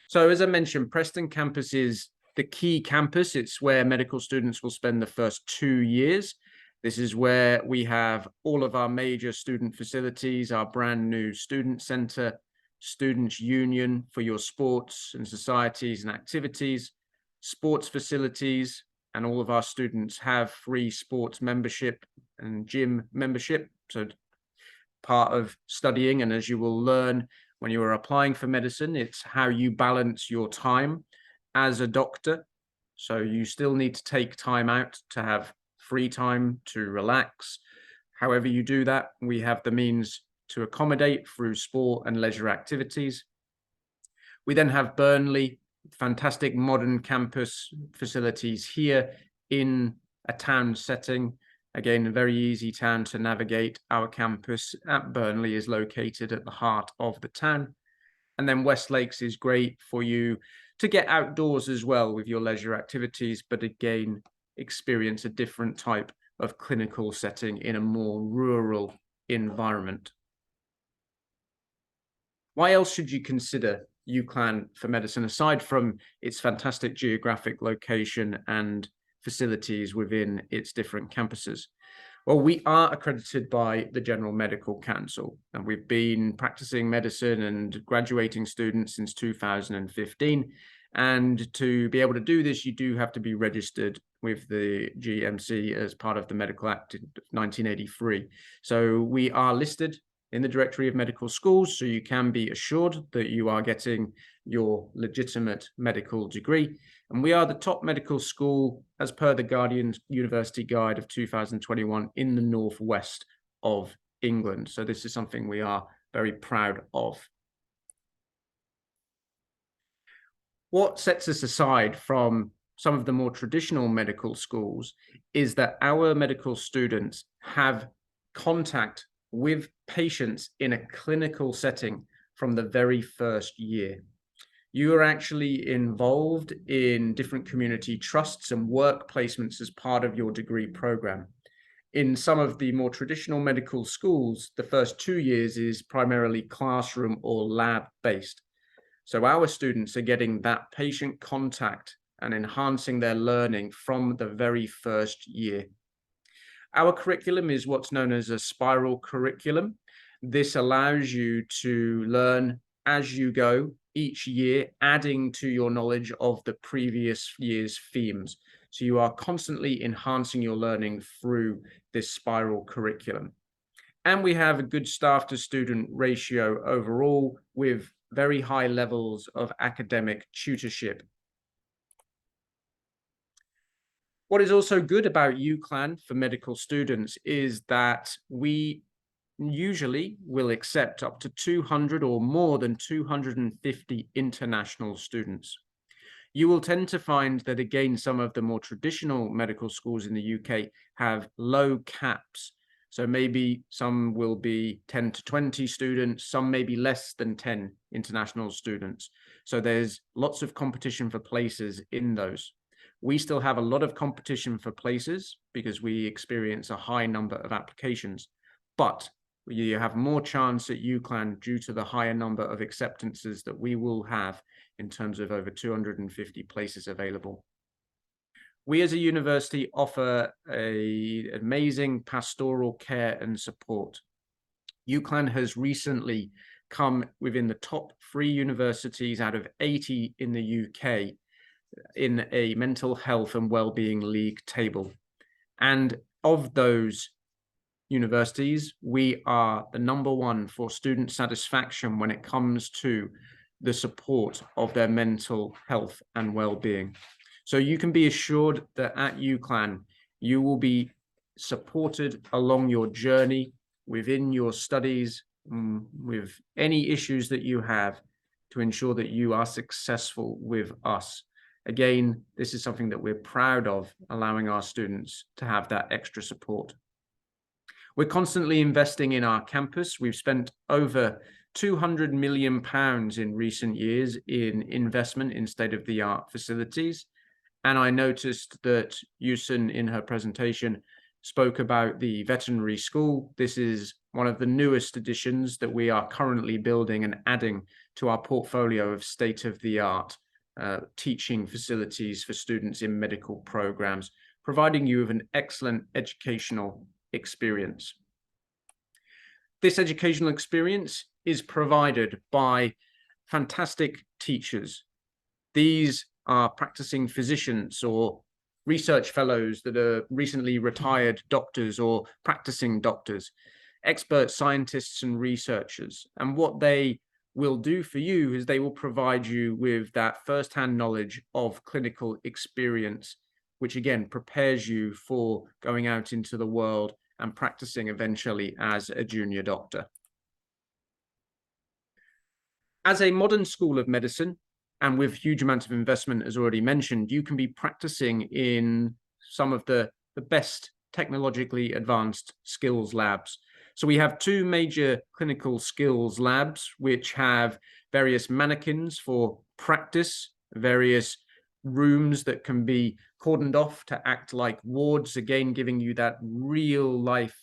So as I mentioned, Preston campus is the key campus. It's where medical students will spend the first 2 years. This is where we have all of our major student facilities, our brand new student centre, students' union for your sports and societies and activities, sports facilities, and all of our students have free sports membership and gym membership. So part of studying, and as you will learn when you are applying for medicine, it's how you balance your time as a doctor. So you still need to take time out to have free time to relax. However you do that, we have the means to accommodate through sport and leisure activities. We then have Burnley, fantastic modern campus facilities here in a town setting. Again, a very easy town to navigate. Our campus at Burnley is located at the heart of the town. And then West Lakes is great for you to get outdoors as well with your leisure activities, but again, experience a different type of clinical setting in a more rural environment. Why else should you consider UCLan for medicine, aside from its fantastic geographic location and facilities within its different campuses? Well, we are accredited by the General Medical Council, and we've been practicing medicine and graduating students since 2015. And to be able to do this, you do have to be registered with the GMC as part of the Medical Act of 1983. So we are listed in the Directory of Medical Schools, so you can be assured that you are getting your legitimate medical degree. And we are the top medical school as per the Guardian University Guide of 2021 in the northwest of England. So this is something we are very proud of. What sets us aside from some of the more traditional medical schools is that our medical students have contact with patients in a clinical setting from the very first year. You are actually involved in different community trusts and work placements as part of your degree program. In some of the more traditional medical schools, the first 2 years is primarily classroom or lab based. So our students are getting that patient contact and enhancing their learning from the very first year. Our curriculum is what's known as a spiral curriculum. This allows you to learn as you go each year, adding to your knowledge of the previous year's themes. So you are constantly enhancing your learning through this spiral curriculum. And we have a good staff to student ratio overall with very high levels of academic tutorship. What is also good about UCLan for medical students is that we usually will accept up to 200 or more than 250 international students. You will tend to find that, again, some of the more traditional medical schools in the UK have low caps. So maybe some will be 10 to 20 students, some maybe less than 10 international students. So there's lots of competition for places in those. We still have a lot of competition for places because we experience a high number of applications, but you have more chance at UCLan due to the higher number of acceptances that we will have in terms of over 250 places available. We as a university offer an amazing pastoral care and support. UCLan has recently come within the top 3 universities out of 80 in the UK in a mental health and wellbeing league table. And of those universities, we are the #1 for student satisfaction when it comes to the support of their mental health and well-being. So you can be assured that at UCLan, you will be supported along your journey within your studies, with any issues that you have, to ensure that you are successful with us. Again, this is something that we're proud of, allowing our students to have that extra support. We're constantly investing in our campus. We've spent over £200 million in recent years in investment in state-of-the-art facilities. And I noticed that Yusun, in her presentation, spoke about the veterinary school. This is one of the newest additions that we are currently building and adding to our portfolio of state-of-the-art teaching facilities for students in medical programs, providing you with an excellent educational experience. This educational experience is provided by fantastic teachers. These are practicing physicians or research fellows that are recently retired doctors or practicing doctors, expert scientists and researchers. And what they will do for you is they will provide you with that first-hand knowledge of clinical experience, which again prepares you for going out into the world and practicing eventually as a junior doctor. As a modern school of medicine, and with huge amounts of investment, as already mentioned, you can be practicing in some of the best technologically advanced skills labs. So we have 2 major clinical skills labs, which have various mannequins for practice, various rooms that can be cordoned off to act like wards, again, giving you that real life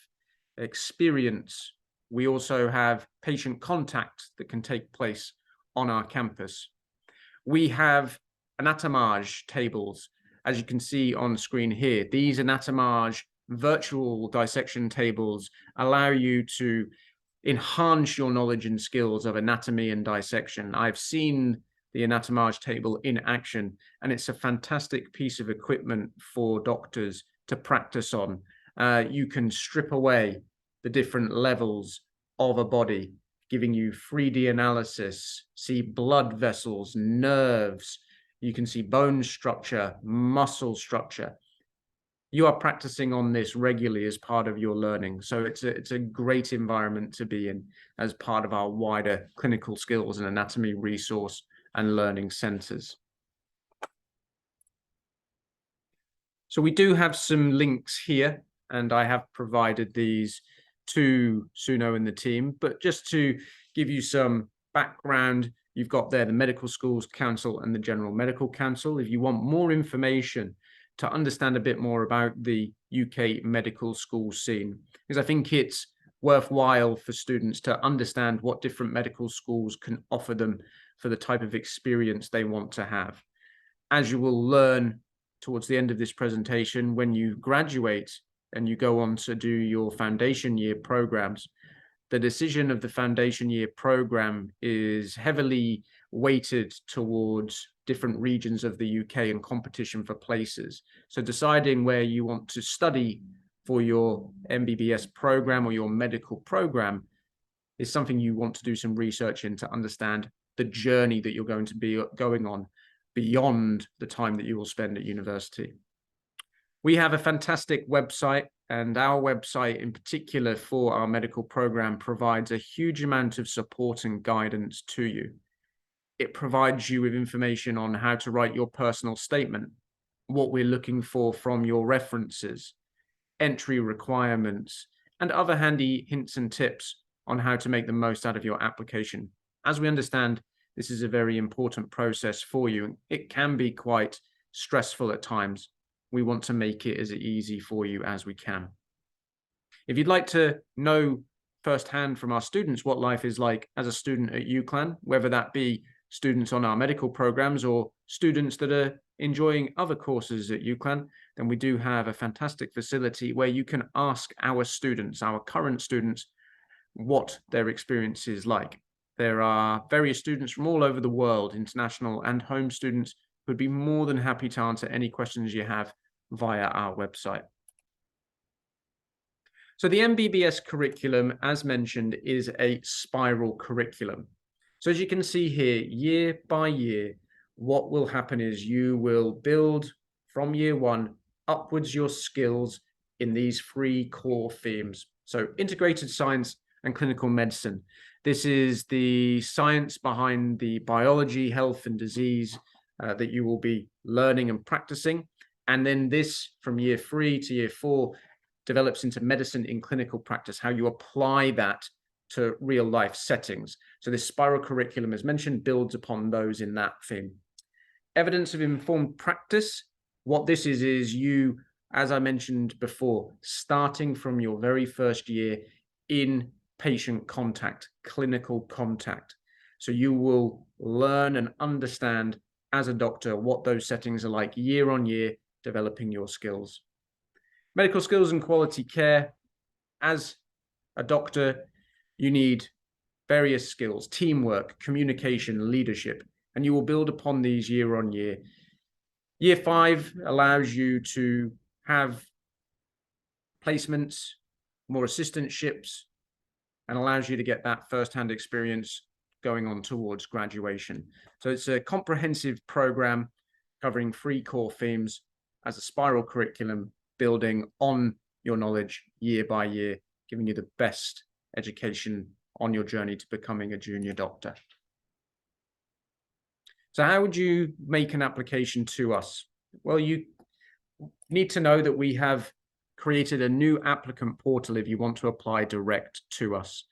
experience. We also have patient contact that can take place on our campus. We have anatomage tables, as you can see on screen here. These anatomage virtual dissection tables allow you to enhance your knowledge and skills of anatomy and dissection. I've seen the anatomage table in action, and it's a fantastic piece of equipment for doctors to practice on. You can strip away the different levels of a body, giving you 3D analysis, see blood vessels, nerves. You can see bone structure, muscle structure. You are practicing on this regularly as part of your learning. So it's a great environment to be in as part of our wider clinical skills and anatomy resource and learning centers. So we do have some links here, and I have provided these to Suno and the team, but just to give you some background, you've got there the Medical Schools Council and the General Medical Council. If you want more information to understand a bit more about the UK medical school scene, because I think it's worthwhile for students to understand what different medical schools can offer them for the type of experience they want to have. As you will learn towards the end of this presentation, when you graduate and you go on to do your foundation year programs, the decision of the foundation year program is heavily weighted towards different regions of the UK and competition for places. So deciding where you want to study for your MBBS program or your medical program is something you want to do some research in to understand the journey that you're going to be going on beyond the time that you will spend at university. We have a fantastic website, and our website in particular for our medical program provides a huge amount of support and guidance to you. It provides you with information on how to write your personal statement, what we're looking for from your references, entry requirements, and other handy hints and tips on how to make the most out of your application. As we understand, this is a very important process for you. It can be quite stressful at times. We want to make it as easy for you as we can. If you'd like to know firsthand from our students what life is like as a student at UCLan, whether that be students on our medical programs or students that are enjoying other courses at UCLan, then we do have a fantastic facility where you can ask our students, our current students, what their experience is like. There are various students from all over the world, international and home students, who would be more than happy to answer any questions you have via our website. So the MBBS curriculum, as mentioned, is a spiral curriculum. So as you can see here, year by year, what will happen is you will build from year one upwards your skills in these 3 core themes. So integrated science and clinical medicine. This is the science behind the biology, health and disease that you will be learning and practicing. And then this from year 3 to year 4 develops into medicine in clinical practice, how you apply that to real life settings. So this spiral curriculum, as mentioned, builds upon those in that theme. Evidence of informed practice. What this is you, as I mentioned before, starting from your very first year in patient contact, clinical contact. So you will learn and understand as a doctor what those settings are like year on year, developing your skills. Medical skills and quality care. As a doctor, you need various skills, teamwork, communication, leadership, and you will build upon these year on year. Year 5 allows you to have placements, more assistantships, and allows you to get that first-hand experience going on towards graduation. So it's a comprehensive program covering 3 core themes as a spiral curriculum, building on your knowledge year by year, giving you the best education on your journey to becoming a junior doctor. So how would you make an application to us? Well, you need to know that we have created a new applicant portal if you want to apply direct to us.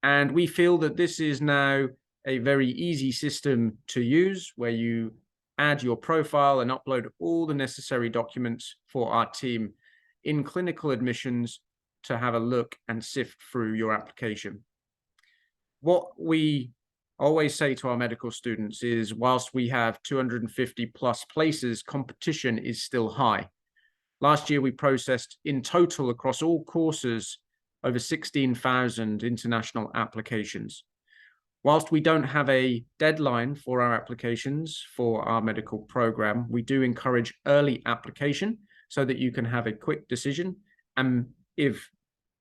And we feel that this is now a very easy system to use, where you add your profile and upload all the necessary documents for our team in clinical admissions to have a look and sift through your application. What we always say to our medical students is, whilst we have 250 plus places, competition is still high. Last year, we processed in total across all courses over 16,000 international applications. Whilst we don't have a deadline for our applications for our medical program, we do encourage early application so that you can have a quick decision. And if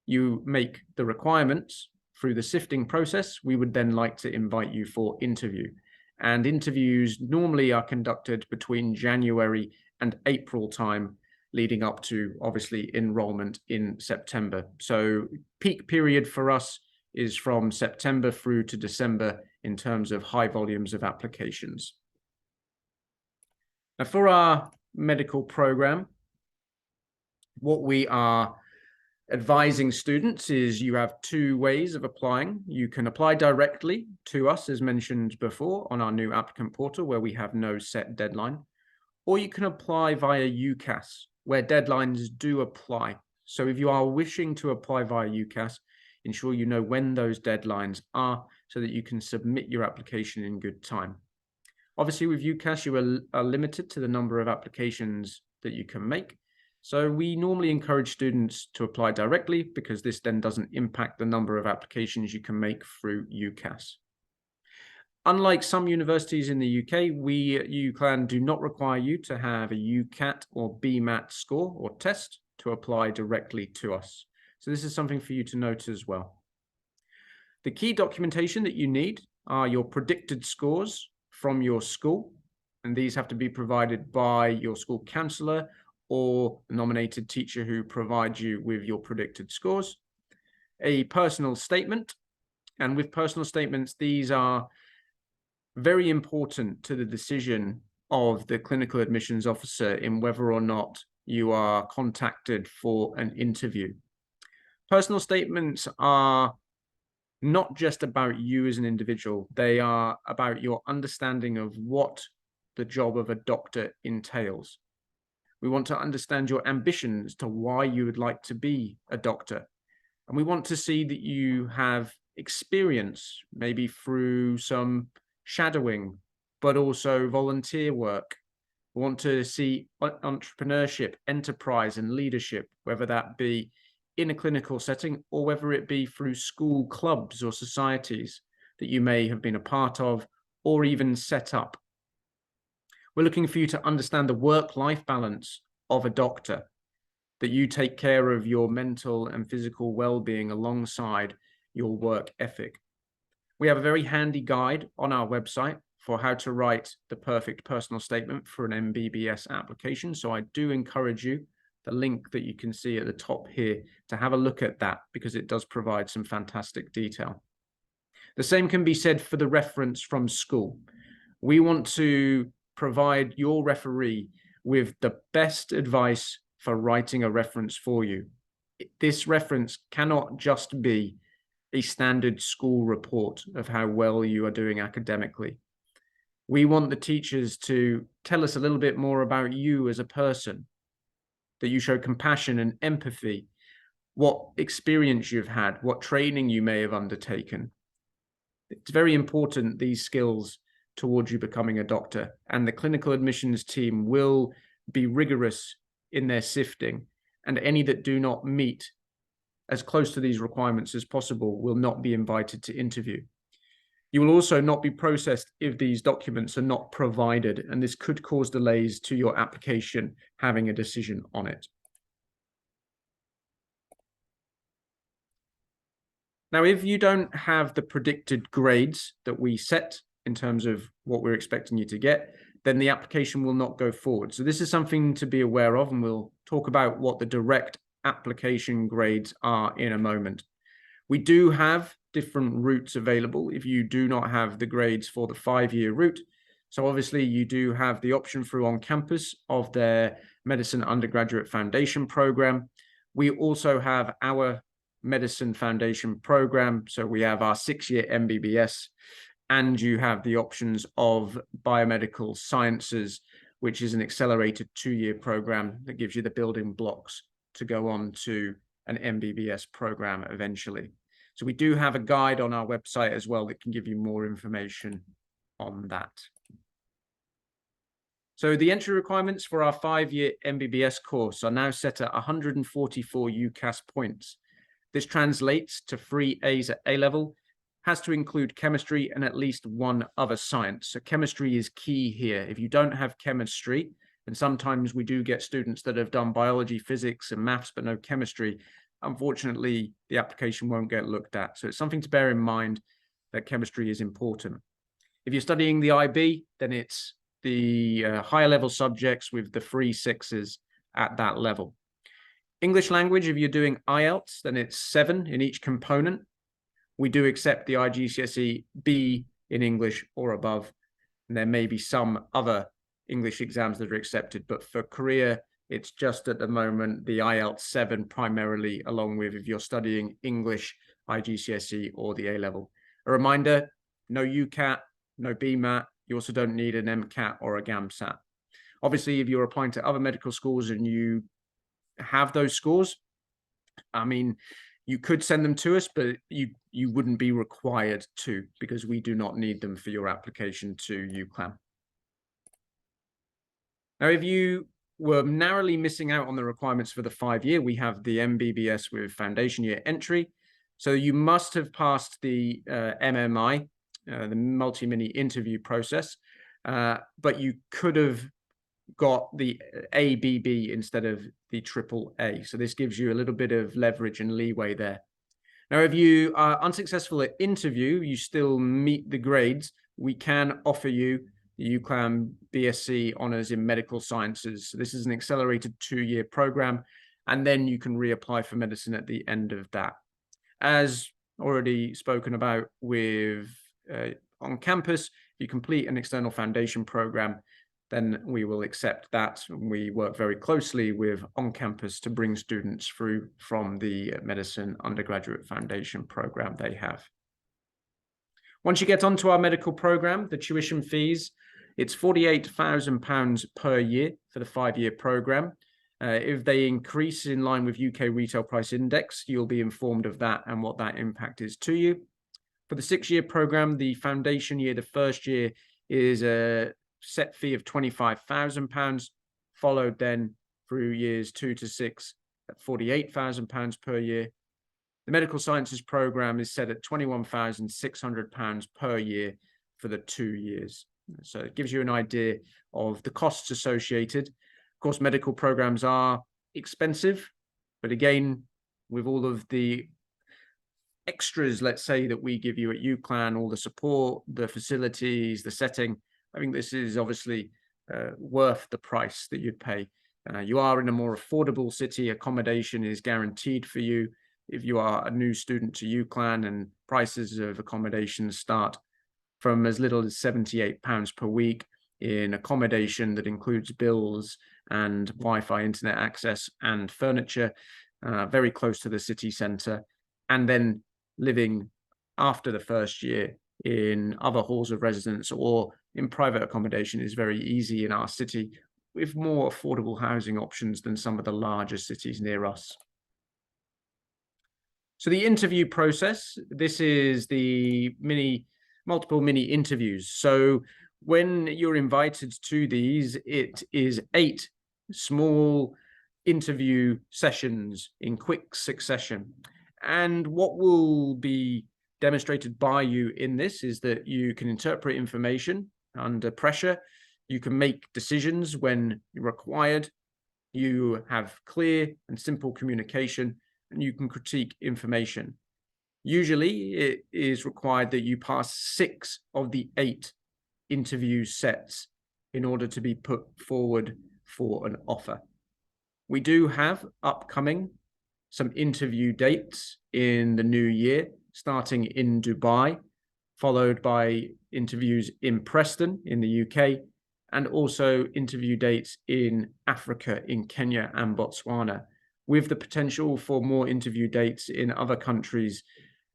you make the requirements through the sifting process, we would then like to invite you for interview. And interviews normally are conducted between January and April time, leading up to obviously enrollment in September. So peak period for us is from September through to December in terms of high volumes of applications. Now for our medical program, what we are advising students is you have 2 ways of applying. You can apply directly to us, as mentioned before, on our new applicant portal where we have no set deadline, or you can apply via UCAS, where deadlines do apply. So if you are wishing to apply via UCAS, ensure you know when those deadlines are so that you can submit your application in good time. Obviously, with UCAS, you are limited to the number of applications that you can make. So we normally encourage students to apply directly because this then doesn't impact the number of applications you can make through UCAS. Unlike some universities in the UK, we at UCLan do not require you to have a UCAT or BMAT score or test to apply directly to us. So this is something for you to note as well. The key documentation that you need are your predicted scores from your school, and these have to be provided by your school counsellor or a nominated teacher who provides you with your predicted scores. A personal statement, and with personal statements, these are very important to the decision of the clinical admissions officer in whether or not you are contacted for an interview. Personal statements are not just about you as an individual, they are about your understanding of what the job of a doctor entails. We want to understand your ambitions to why you would like to be a doctor. And we want to see that you have experience, maybe through some shadowing, but also volunteer work. We want to see entrepreneurship, enterprise, and leadership, whether that be in a clinical setting or whether it be through school clubs or societies. that you may have been a part of or even set up. We're looking for you to understand the work-life balance of a doctor, that you take care of your mental and physical well-being alongside your work ethic. We have a very handy guide on our website for how to write the perfect personal statement for an MBBS application. So I do encourage you, the link that you can see at the top here, to have a look at that because it does provide some fantastic detail. The same can be said for the reference from school. We want to provide your referee with the best advice for writing a reference for you. This reference cannot just be a standard school report of how well you are doing academically. We want the teachers to tell us a little bit more about you as a person, that you show compassion and empathy, what experience you've had, what training you may have undertaken. It's very important, these skills, towards you becoming a doctor, and the clinical admissions team will be rigorous in their sifting, and any that do not meet as close to these requirements as possible will not be invited to interview. You will also not be processed if these documents are not provided, and this could cause delays to your application having a decision on it. Now, if you don't have the predicted grades that we set in terms of what we're expecting you to get, then the application will not go forward. So this is something to be aware of, and we'll talk about what the direct application grades are in a moment. We do have different routes available if you do not have the grades for the 5-year route. So obviously you do have the option through on campus of their medicine undergraduate foundation program. We also have our medicine foundation program. So we have our 6-year MBBS, and you have the options of biomedical sciences, which is an accelerated 2-year program that gives you the building blocks to go on to an MBBS program eventually. So we do have a guide on our website as well that can give you more information on that. So the entry requirements for our 5-year MBBS course are now set at 144 UCAS points. This translates to 3 A's at A-level, has to include chemistry and at least one other science. So chemistry is key here. If you don't have chemistry, and sometimes we do get students that have done biology, physics, and maths, but no chemistry, unfortunately, the application won't get looked at. So it's something to bear in mind that chemistry is important. If you're studying the IB, then it's the higher level subjects with the 3 6s at that level. English language, if you're doing IELTS, then it's 7 in each component. We do accept the IGCSE B in English or above, and there may be some other English exams that are accepted, but for career, it's just at the moment the IELTS 7 primarily, along with if you're studying English, IGCSE or the A-level. A reminder, no UCAT, no BMAT. You also don't need an MCAT or a GAMSAT. Obviously, if you're applying to other medical schools and you have those scores, I mean, you could send them to us, but you wouldn't be required to, because we do not need them for your application to UCLan. Now, if you were narrowly missing out on the requirements for the 5-year, we have the MBBS with foundation year entry. So you must have passed the MMI, the multi-mini interview process, but you could have got the ABB instead of the AAA. So this gives you a little bit of leverage and leeway there. Now, if you are unsuccessful at interview, you still meet the grades, we can offer you the UCLan BSc Honours in Medical Sciences. So this is an accelerated 2-year program, and then you can reapply for medicine at the end of that. As already spoken about with on campus, if you complete an external foundation program, then we will accept that. We work very closely with on campus to bring students through from the medicine undergraduate foundation program they have. Once you get onto our medical program, the tuition fees, it's £48,000 per year for the 5-year program. If they increase in line with UK Retail Price Index, you'll be informed of that and what that impact is to you. For the 6-year program, the foundation year, the first year, is a set fee of £25,000, followed then through years 2 to 6 at £48,000 per year. The medical sciences program is set at £21,600 per year for the 2 years. So it gives you an idea of the costs associated. Of course, medical programs are expensive, but again, with all of the extras, let's say, that we give you at UCLan, all the support, the facilities, the setting, I think this is obviously worth the price that you'd pay. You are in a more affordable city. Accommodation is guaranteed for you if you are a new student to UCLan, and prices of accommodation start from as little as £78 per week in accommodation that includes bills and Wi-Fi internet access and furniture, very close to the city centre, and then living after the first year in other halls of residence or in private accommodation is very easy in our city, with more affordable housing options than some of the larger cities near us. So the interview process, this is the multiple mini interviews. So when you're invited to these, it is 8 small interview sessions in quick succession. And what will be demonstrated by you in this is that you can interpret information under pressure. You can make decisions when required. You have clear and simple communication, and you can critique information. Usually it is required that you pass 6 of the 8 interview sets in order to be put forward for an offer. We do have upcoming some interview dates in the new year, starting in Dubai, followed by interviews in Preston in the UK, and also interview dates in Africa, in Kenya and Botswana, with the potential for more interview dates in other countries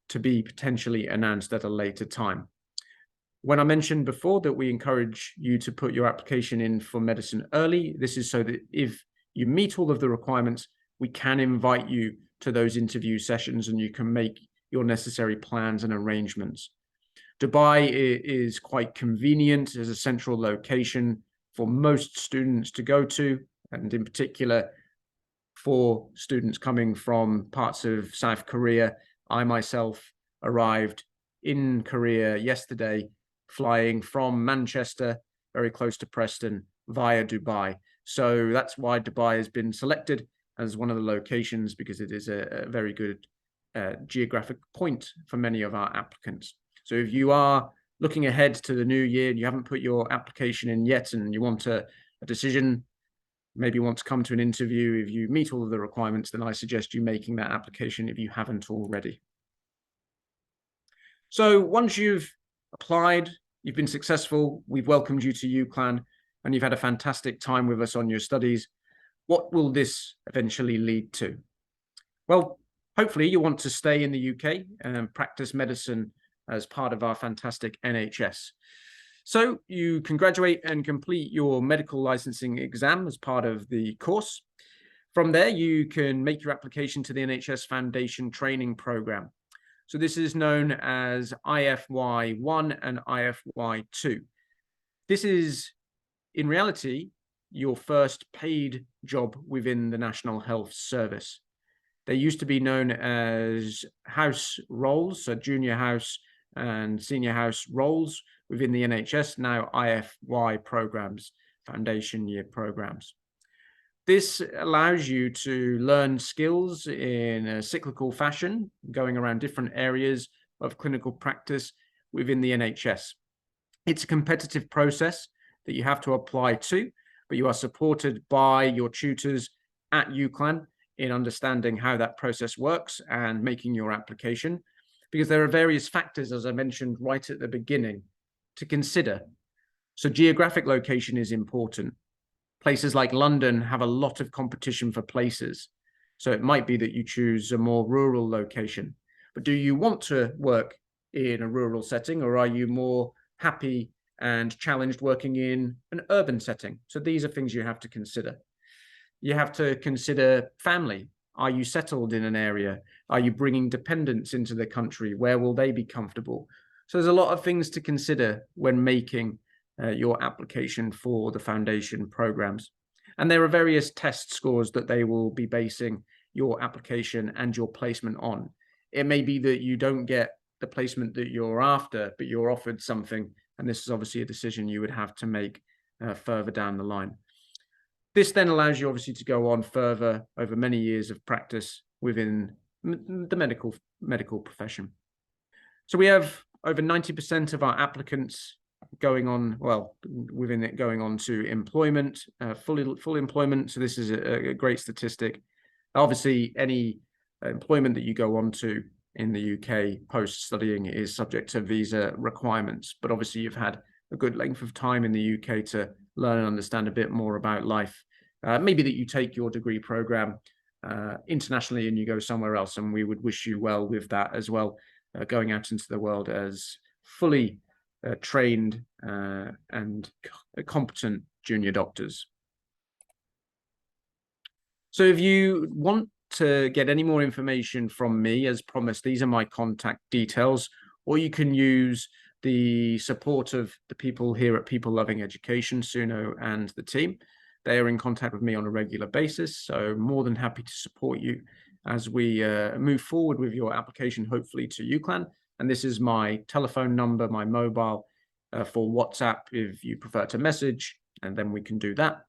to be potentially announced at a later time. When I mentioned before that we encourage you to put your application in for medicine early, this is so that if you meet all of the requirements, we can invite you to those interview sessions and you can make your necessary plans and arrangements. Dubai is quite convenient as a central location for most students to go to, and in particular for students coming from parts of South Korea. I myself arrived in Korea yesterday, flying from Manchester, very close to Preston, via Dubai. So that's why Dubai has been selected as one of the locations, because it is a very good geographic point for many of our applicants. So if you are looking ahead to the new year and you haven't put your application in yet and you want a decision, maybe want to come to an interview, if you meet all of the requirements, then I suggest you making that application if you haven't already. So once you've applied, you've been successful, we've welcomed you to UCLan, and you've had a fantastic time with us on your studies, what will this eventually lead to? Well, hopefully you want to stay in the UK and practice medicine as part of our fantastic NHS. So you can graduate and complete your medical licensing exam as part of the course. From there, you can make your application to the NHS Foundation Training Programme. So this is known as IFY1 and IFY2. This is, in reality, your first paid job within the National Health Service. They used to be known as house roles, so junior house and senior house roles within the NHS, now IFY programs, foundation year programs. This allows you to learn skills in a cyclical fashion, going around different areas of clinical practice within the NHS. It's a competitive process that you have to apply to, but you are supported by your tutors at UCLan in understanding how that process works and making your application, because there are various factors, as I mentioned right at the beginning, to consider. So geographic location is important. Places like London have a lot of competition for places. So it might be that you choose a more rural location. But do you want to work in a rural setting, or are you more happy and challenged working in an urban setting? So these are things you have to consider. You have to consider family. Are you settled in an area? Are you bringing dependents into the country? Where will they be comfortable? So there's a lot of things to consider when making your application for the foundation programs. And there are various test scores that they will be basing your application and your placement on. it may be that you don't get the placement that you're after, but you're offered something. And this is obviously a decision you would have to make further down the line. This then allows you obviously to go on further over many years of practice within the medical profession. So we have over 90% of our applicants going on, well, within it going on to employment, full employment. So this is a great statistic. Obviously, any employment that you go on to in the UK post-studying is subject to visa requirements. But obviously, you've had a good length of time in the UK to learn and understand a bit more about life. Maybe that you take your degree program internationally and you go somewhere else, and we would wish you well with that as well, going out into the world as fully trained and competent junior doctors. So if you want to get any more information from me, as promised, these are my contact details, or you can use the support of the people here at People Loving Education, Suno and the team. They are in contact with me on a regular basis, so more than happy to support you as we move forward with your application, hopefully to UCLan. And this is my telephone number, my mobile for WhatsApp if you prefer to message, and then we can do that.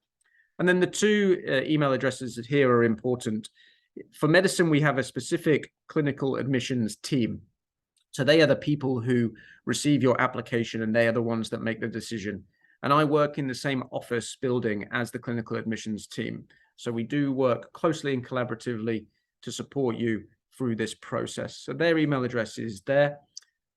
And then the two email addresses here are important. For medicine, we have a specific clinical admissions team. So they are the people who receive your application, and they are the ones that make the decision. And I work in the same office building as the clinical admissions team. So we do work closely and collaboratively to support you through this process. So their email address is there.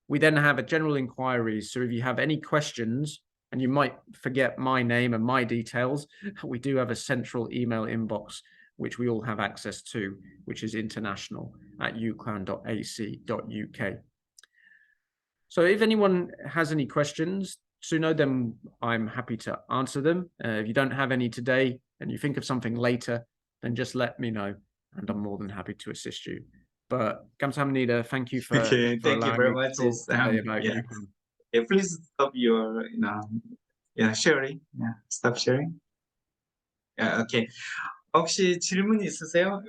We then have a general inquiries. So if you have any questions, and you might forget my name and my details, we do have a central email inbox, which we all have access to, which is international@uclan.ac.uk. So if anyone has any questions, Suno, then I'm happy to answer them. If you don't have any today and you think of something later, then just let me know, and I'm more than happy to assist you. But 감사합니다. Thank you for thank you very much. talk today about Yeah. UCLan. Yeah, please stop your, sharing. Yeah, stop sharing. Yeah, okay. 혹시 질문 있으세요?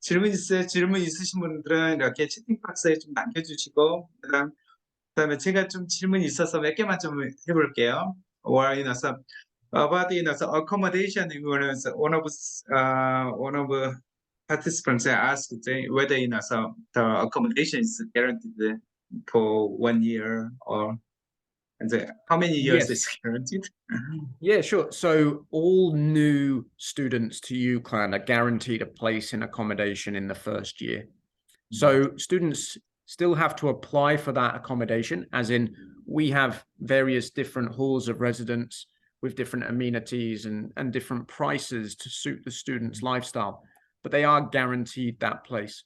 질문 있으세요? 질문 있으신 분들은 이렇게 채팅 박스에 좀 남겨주시고, 그다음에 제가 좀 질문이 있어서 몇 개만 좀 해볼게요. So about so accommodation, one of participants asked whether so the accommodation is guaranteed for 1 year, or how many years Yes. is guaranteed? Yeah, sure. So all new students to UCLan are guaranteed a place in accommodation in the first year. So students still have to apply for that accommodation, as in we have various different halls of residence with different amenities and different prices to suit the student's lifestyle, but they are guaranteed that place.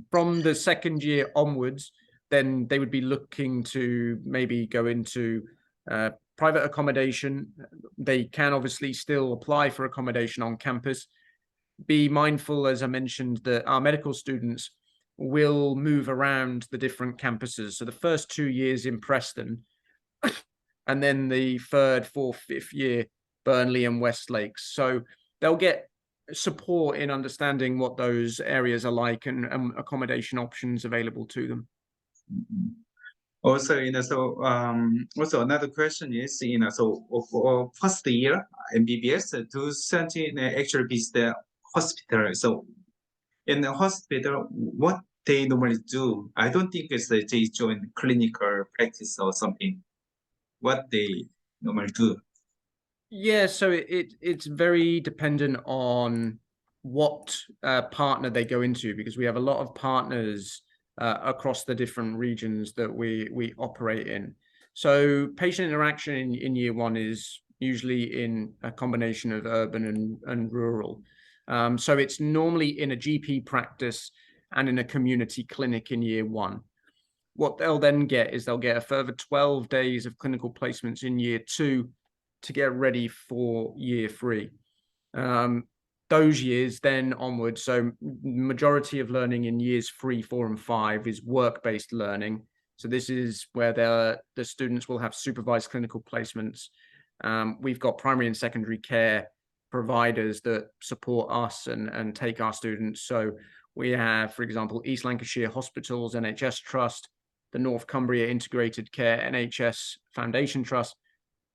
From the second year onwards, then they would be looking to maybe go into private accommodation. They can obviously still apply for accommodation on campus. Be mindful, as I mentioned, that our medical students will move around the different campuses. So the first 2 years in Preston, and then the third, fourth, fifth year, Burnley and Westlake. So they'll get support in understanding what those areas are like and accommodation options available to them. Also, also another question is, so for first year MBBS, do students actually visit the hospital? So in the hospital, what they normally do, I don't think it's they join clinical practice or something. What they normally do? Yeah, so it's very dependent on what partner they go into, because we have a lot of partners across the different regions that we operate in. So patient interaction in year one is usually in a combination of urban and rural. So it's normally in a GP practice and in a community clinic in year one. What they'll then get is they'll get a further 12 days of clinical placements in year two to get ready for year three. Those years then onwards, so majority of learning in years 3, 4, and 5 is work-based learning. So this is where the students will have supervised clinical placements. We've got primary and secondary care providers that support us and take our students. So We have, for example, East Lancashire Hospitals NHS Trust, the North Cumbria Integrated Care NHS Foundation Trust,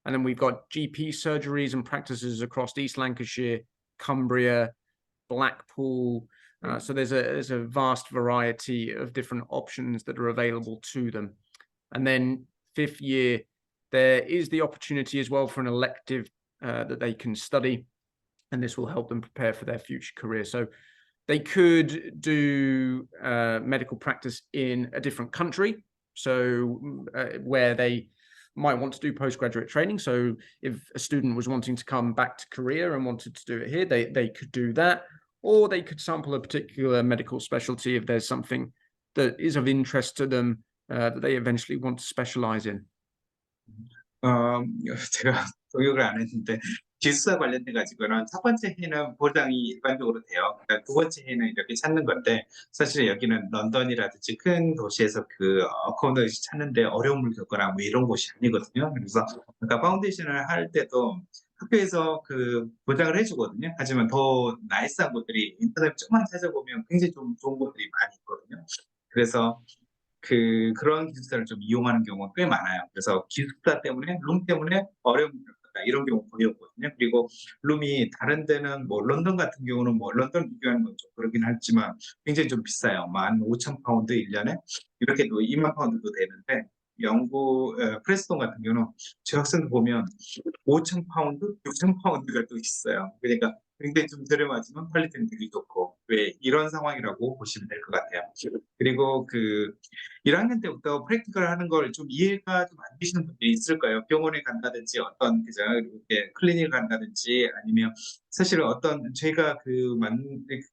and then we've got GP surgeries and practices across East Lancashire, Cumbria, Blackpool. So there's a vast variety of different options that are available to them. And then fifth year, there is the opportunity as well for an elective that they can study, and this will help them prepare for their future career. So they could do medical practice in a different country, so where they might want to do postgraduate training. So if a student was wanting to come back to Korea and wanted to do it here, they could do that, or they could sample a particular medical specialty if there's something that is of interest to them that they eventually want to specialize in. 제가 교육을 안 했는데 기숙사 관련돼 가지고는 첫 번째 해는 보장이 일반적으로 돼요. 그러니까 두 번째 해는 이렇게 찾는 건데 사실 여기는 런던이라든지 큰 도시에서 그 어코모데이션 찾는데 어려움을 겪거나 뭐 이런 곳이 아니거든요. 그래서 아까 파운데이션을 할 때도 학교에서 그 보장을 해주거든요. 하지만 더 나이스한 곳들이 인터넷 조금만 찾아보면 굉장히 좀 좋은 곳들이 많이 있거든요. 그래서 그런 기숙사를 좀 이용하는 경우가 꽤 많아요. 그래서 기숙사 때문에, 룸 때문에 어려움을 겪다 이런 경우 거의 없거든요. 그리고 룸이 다른 데는 뭐 런던 같은 경우는 뭐 런던 비교하는 건 좀 그러긴 하지만 굉장히 좀 비싸요. 15,000파운드 1년에 이렇게도 20,000파운드도 되는데 영국 프레스톤 같은 경우는 제 학생들 보면 5,000파운드, 6,000파운드가 또 있어요. 그러니까 굉장히 좀 저렴하지만 퀄리티는 되게 좋고 왜 이런 상황이라고 보시면 될 것 같아요. 그리고 1학년 때부터 프랙티컬 하는 걸 좀 이해가 좀 안 되시는 분들이 있을 거예요. 병원에 간다든지 어떤 그죠 이렇게 클리닉을 간다든지 아니면 사실은 어떤 저희가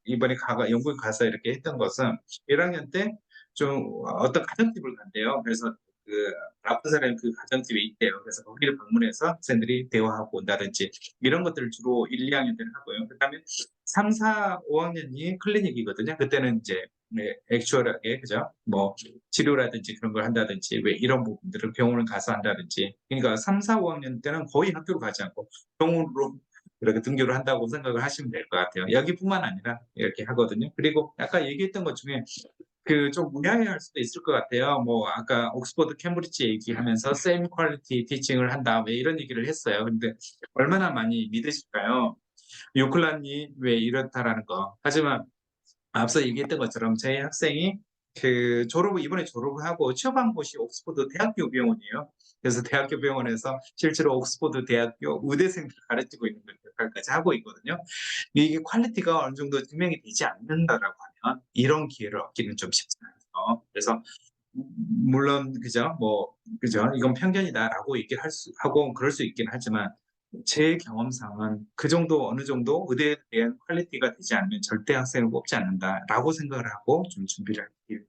이번에 영국에 가서 이렇게 했던 것은 1학년 때 좀 어떤 가정집을 간대요. 그래서 아픈 사람이 그 가정집에 있대요. 그래서 거기를 방문해서 학생들이 대화하고 온다든지 이런 것들을 주로 1, 2학년 때는 하고요. 그다음에 3, 4, 5학년이 클리닉이거든요. 그때는 이제 액추얼하게 그죠? 뭐 치료라든지 그런 걸 한다든지 왜 이런 부분들을 병원을 가서 한다든지 그러니까 3, 4, 5학년 때는 거의 학교를 가지 않고 병원으로 이렇게 등교를 한다고 생각을 하시면 될 것 같아요. 여기뿐만 아니라 이렇게 하거든요. 그리고 아까 얘기했던 것 중에 좀 무리할 수도 있을 것 같아요. 뭐 아까 옥스포드, 캠브리지 얘기하면서 same quality teaching을 한다, 왜 이런 얘기를 했어요. 근데 얼마나 많이 믿으실까요? 유클란이 왜 이렇다라는 거. 하지만 앞서 얘기했던 것처럼 제 학생이 이번에 졸업을 하고 취업한 곳이 옥스포드 대학교 병원이에요. 그래서 대학교 병원에서 실제로 옥스포드 대학교 의대생들을 가르치고 있는 역할까지 하고 있거든요. 이게 퀄리티가 어느 정도 증명이 되지 않는다라고 하면 이런 기회를 얻기는 좀 쉽지 않아요. 그래서 물론 그죠, 이건 편견이다라고 얘기를 하고 그럴 수 있긴 하지만 제 경험상은 그 정도 어느 정도 의대에 대한 퀄리티가 되지 않으면 절대 학생을 뽑지 않는다라고 생각을 하고 좀 준비를 할게요.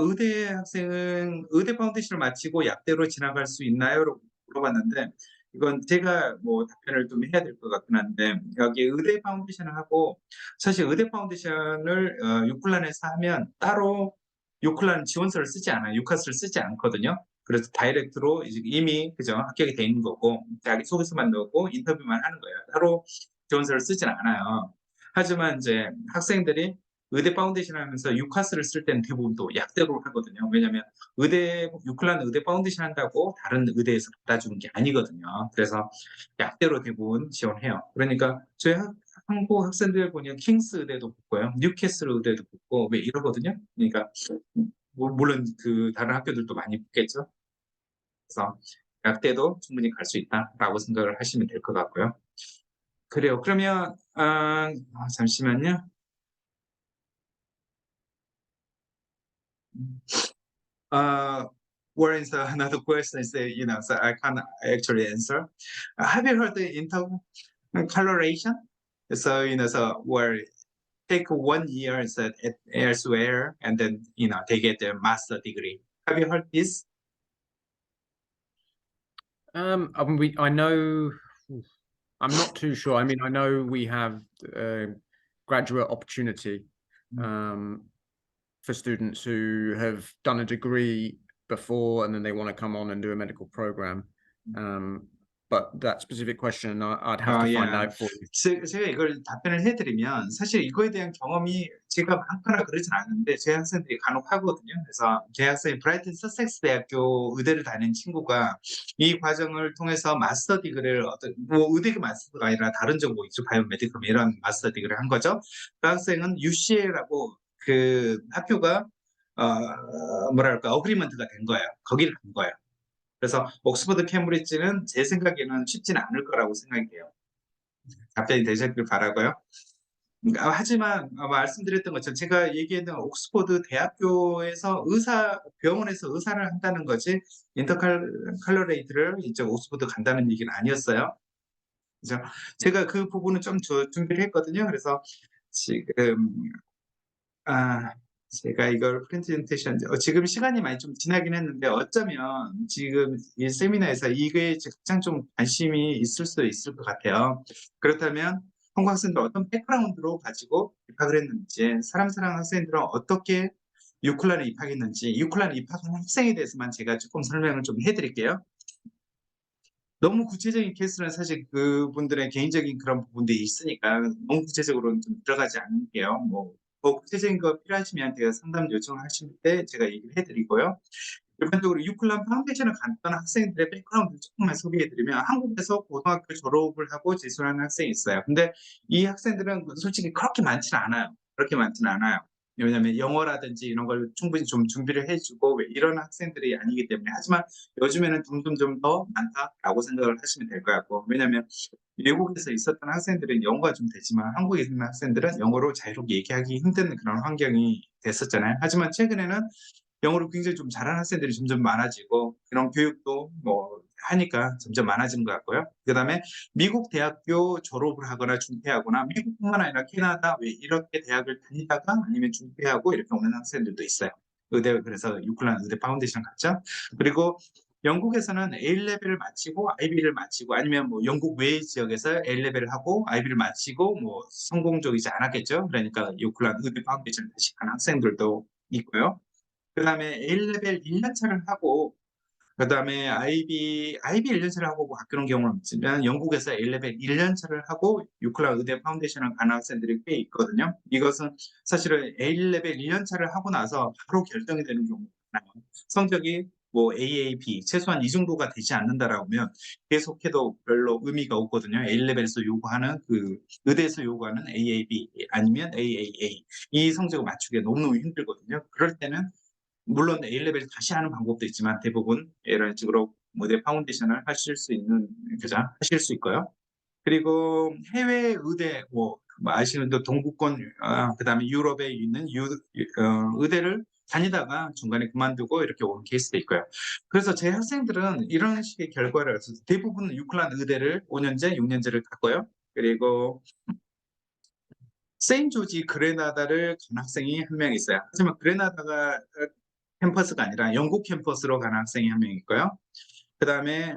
의대 학생은 의대 파운데이션을 마치고 약대로 지나갈 수 있나요?라고 물어봤는데 이건 제가 답변을 좀 해야 될 것 같긴 한데 여기 의대 파운데이션을 하고 사실 의대 파운데이션을 유클란에서 하면 따로 유클란 지원서를 쓰지 않아요. 유카스를 쓰지 않거든요. 그래서 다이렉트로 이미 그죠 합격이 돼 있는 거고 자기소개서만 넣고 인터뷰만 하는 거예요. 따로 지원서를 쓰진 않아요. 하지만 이제 학생들이 의대 파운데이션 하면서 유카스를 쓸 때는 대부분 또 약대로 하거든요. 왜냐하면 유클란 의대 파운데이션 한다고 다른 의대에서 받아주는 게 아니거든요. 그래서 약대로 대부분 지원해요. 그러니까 저희 한국 학생들 보면 킹스 의대도 붙고요, 뉴캐슬 의대도 붙고 왜 이러거든요. 그러니까 물론 다른 학교들도 많이 붙겠죠. 그래서 약대도 충분히 갈 수 있다라고 생각을 하시면 될 것 같고요. 그래요. 그러면 잠시만요. Where is another question? So I can't actually answer. Have you heard the intercoloration? So where take 1 year elsewhere and then they get their master degree. Have you heard this? I know. I'm not too sure. I mean, I know we have graduate opportunity for students who have done a degree before and then they want to come on and do a medical program. but that specific question I'd have to find out for you. 제가 이걸 답변을 해드리면 사실 이거에 대한 경험이 제가 많거나 그러진 않은데 제 학생들이 간혹 하거든요. 그래서 제 학생이 브라이튼 서섹스 대학교 의대를 다니는 친구가 이 과정을 통해서 마스터 디그리를 뭐 의대 마스터가 아니라 다른 전공 있죠. 바이오메디컬 이런 마스터 디그리를 한 거죠. 그 학생은 UCL라고 그 학교가 뭐랄까 어그리먼트가 된 거예요. 거기를 간 거예요. 그래서 옥스포드 캠브리지는 제 생각에는 쉽지는 않을 거라고 생각해요. 답변이 되셨길 바라고요. 하지만 말씀드렸던 것처럼 제가 얘기했던 옥스포드 대학교에서 병원에서 의사를 한다는 거지 인터칼러레이트를 이제 옥스포드 간다는 얘기는 아니었어요. 그래서 제가 그 부분은 좀 준비를 했거든요. 그래서 지금 제가 이걸 프레젠테이션 지금 시간이 많이 좀 지나긴 했는데 어쩌면 지금 이 세미나에서 이게 가장 좀 관심이 있을 수도 있을 것 같아요. 그렇다면 한국 학생들 어떤 백그라운드로 가지고 입학을 했는지, 사람사랑 학생들은 어떻게 UCLan에 입학했는지, UCLan에 입학한 학생에 대해서만 제가 조금 설명을 좀 해드릴게요. 너무 구체적인 케이스는 사실 그분들의 개인적인 그런 부분들이 있으니까 너무 구체적으로는 좀 들어가지 않을게요. 뭐 구체적인 거 필요하시면 제가 상담 요청하실 때 제가 얘기를 해드리고요. 일반적으로 UCLan 파운데이션을 갔던 학생들의 백그라운드를 조금만 소개해드리면 한국에서 고등학교 졸업을 하고 재수하는 학생이 있어요. 근데 이 학생들은 솔직히 그렇게 많지는 않아요. 그렇게 많지는 않아요. 왜냐하면 영어라든지 이런 걸 충분히 좀 준비를 해주고 이런 학생들이 아니기 때문에. 하지만 요즘에는 점점 더 많다라고 생각을 하시면 될 것 같고, 왜냐하면 외국에서 있었던 학생들은 영어가 좀 되지만 한국에 있는 학생들은 영어로 자유롭게 얘기하기 힘든 그런 환경이 됐었잖아요. 하지만 최근에는 영어를 굉장히 좀 잘하는 학생들이 점점 많아지고 그런 교육도 뭐 하니까 점점 많아지는 것 같고요. 그 다음에 미국 대학교 졸업을 하거나 준비하거나 미국뿐만 아니라 캐나다 왜 이렇게 대학을 다니다가 아니면 준비하고 이렇게 오는 학생들도 있어요. 의대, 그래서 UCLan 의대 파운데이션 갔죠. 그리고 영국에서는 A레벨을 마치고 IB를 마치고 아니면 뭐 영국 외 지역에서 A레벨을 하고 IB를 마치고 뭐 성공적이지 않았겠죠. 그러니까 UCLan 의대 파운데이션 다시 간 학생들도 있고요. 그 다음에 A레벨 1년차를 하고 그 다음에 IB 1년차를 하고 바뀌는 경우는 없지만 영국에서 A레벨 1년차를 하고 UCLan 의대 파운데이션을 가는 학생들이 꽤 있거든요. 이것은 사실은 A레벨 1년차를 하고 나서 바로 결정이 되는 경우가 많아요. 성적이 뭐 AAB 최소한 이 정도가 되지 않는다라고 하면 계속해도 별로 의미가 없거든요. A레벨에서 요구하는 그 의대에서 요구하는 AAB 아니면 AAA 이 성적을 맞추기가 너무너무 힘들거든요. 그럴 때는 물론 A레벨 다시 하는 방법도 있지만 대부분 이런 식으로 의대 파운데이션을 하실 수 있고요. 그리고 해외 의대 뭐 아시는 또 동구권 그다음에 유럽에 있는 의대를 다니다가 중간에 그만두고 이렇게 오는 케이스도 있고요. 그래서 제 학생들은 이런 식의 결과를 대부분 UCLan 의대를 5년제, 6년제를 갔고요. 그리고 세인조지 그레나다를 간 학생이 한 명 있어요. 하지만 그레나다가 캠퍼스가 아니라 영국 캠퍼스로 가는 학생이 한 명 있고요. 그 다음에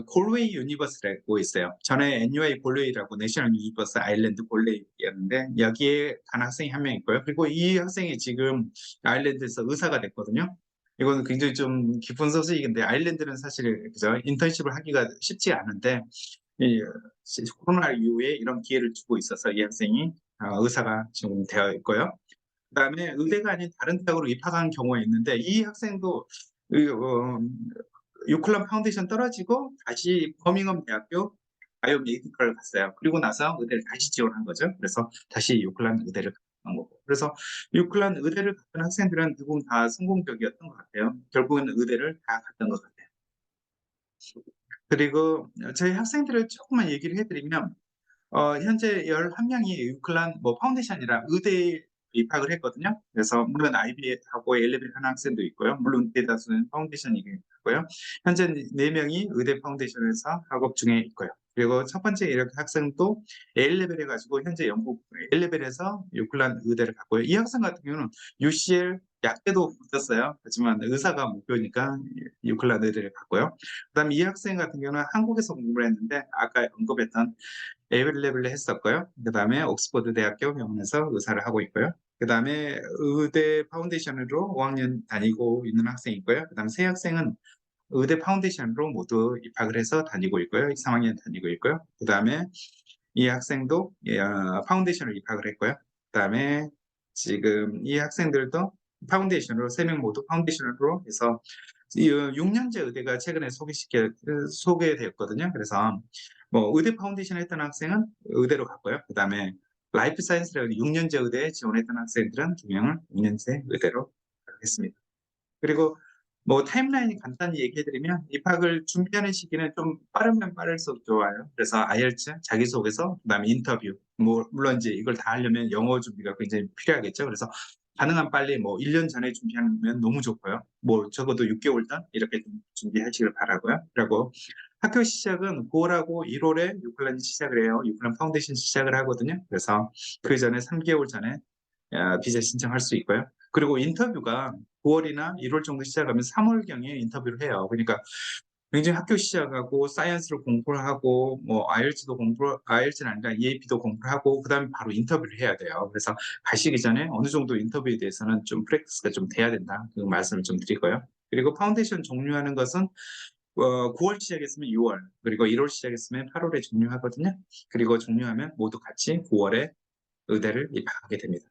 골웨이 유니버스라고 있어요. 전에 NUI 골웨이라고 내셔널 유니버스 아일랜드 골웨이였는데 여기에 간 학생이 한 명 있고요. 그리고 이 학생이 지금 아일랜드에서 의사가 됐거든요. 이거는 굉장히 좀 기쁜 소식인데 아일랜드는 사실 그죠? 인턴십을 하기가 쉽지 않은데 이 코로나 이후에 이런 기회를 주고 있어서 이 학생이 의사가 지금 되어 있고요. 그 다음에 의대가 아닌 다른 대학으로 입학한 경우가 있는데 이 학생도 UCLan 파운데이션 떨어지고 다시 버밍엄 대학교 바이오메디컬을 갔어요. 그리고 나서 의대를 다시 지원한 거죠. 그래서 다시 UCLan 의대를 갔던 거고. 그래서 UCLan 의대를 갔던 학생들은 대부분 다 성공적이었던 것 같아요. 결국은 의대를 다 갔던 것 같아요. 그리고 저희 학생들을 조금만 얘기를 해드리면 현재 11명이 UCLan 파운데이션이라 의대에 입학을 했거든요. 그래서 물론 IB하고 A레벨 하는 학생도 있고요. 물론 대다수는 파운데이션이고요. 현재 4명이 의대 파운데이션에서 학업 중에 있고요. 그리고 첫 번째 이렇게 학생도 A레벨 해가지고 현재 영국 A레벨에서 UCLan 의대를 갔고요. 이 학생 같은 경우는 UCL 약대도 붙었어요. 하지만 의사가 목표니까 UCLan 의대를 갔고요. 그다음에 이 학생 같은 경우는 한국에서 공부를 했는데 아까 언급했던 A레벨을 했었고요. 그 다음에 옥스포드 대학교 병원에서 의사를 하고 있고요. 그 다음에 의대 파운데이션으로 5학년 다니고 있는 학생이 있고요. 그 다음에 세 학생은 의대 파운데이션으로 모두 입학을 해서 다니고 있고요. 3학년 다니고 있고요. 그 다음에 이 학생도 파운데이션으로 입학을 했고요. 그 다음에 지금 이 학생들도 파운데이션으로 3명 모두 파운데이션으로 해서 6년제 의대가 최근에 소개되었거든요. 그래서 뭐 의대 파운데이션 했던 학생은 의대로 갔고요. 그 다음에 라이프 사이언스라고 6년제 의대에 지원했던 학생들은 2명을 6년제 의대로 했습니다. 그리고 뭐 타임라인이 간단히 얘기해드리면 입학을 준비하는 시기는 좀 빠르면 빠를수록 좋아요. 그래서 아이엘츠, 자기소개서, 그다음에 인터뷰. 뭐 물론 이제 이걸 다 하려면 영어 준비가 굉장히 필요하겠죠. 그래서 가능한 빨리 뭐 1년 전에 준비하면 너무 좋고요. 뭐 적어도 6개월 전 이렇게 좀 준비하시길 바라고요. 그리고 학교 시작은 9월하고 1월에 유클란이 시작을 해요. 유클란 파운데이션 시작을 하거든요. 그래서 그 전에 3개월 전에 비자 신청할 수 있고요. 그리고 인터뷰가 9월이나 1월 정도 시작하면 3월경에 인터뷰를 해요. 그러니까 굉장히 학교 시작하고 사이언스를 공부를 하고 뭐 IELTS는 아니라 EAP도 공부를 하고 그다음에 바로 인터뷰를 해야 돼요. 그래서 가시기 전에 어느 정도 인터뷰에 대해서는 좀 프랙티스가 좀 돼야 된다. 그 말씀을 좀 드리고요. 그리고 파운데이션 종료하는 것은 9월 시작했으면 6월, 그리고 1월 시작했으면 8월에 종료하거든요. 그리고 종료하면 모두 같이 9월에 의대를 입학하게 됩니다.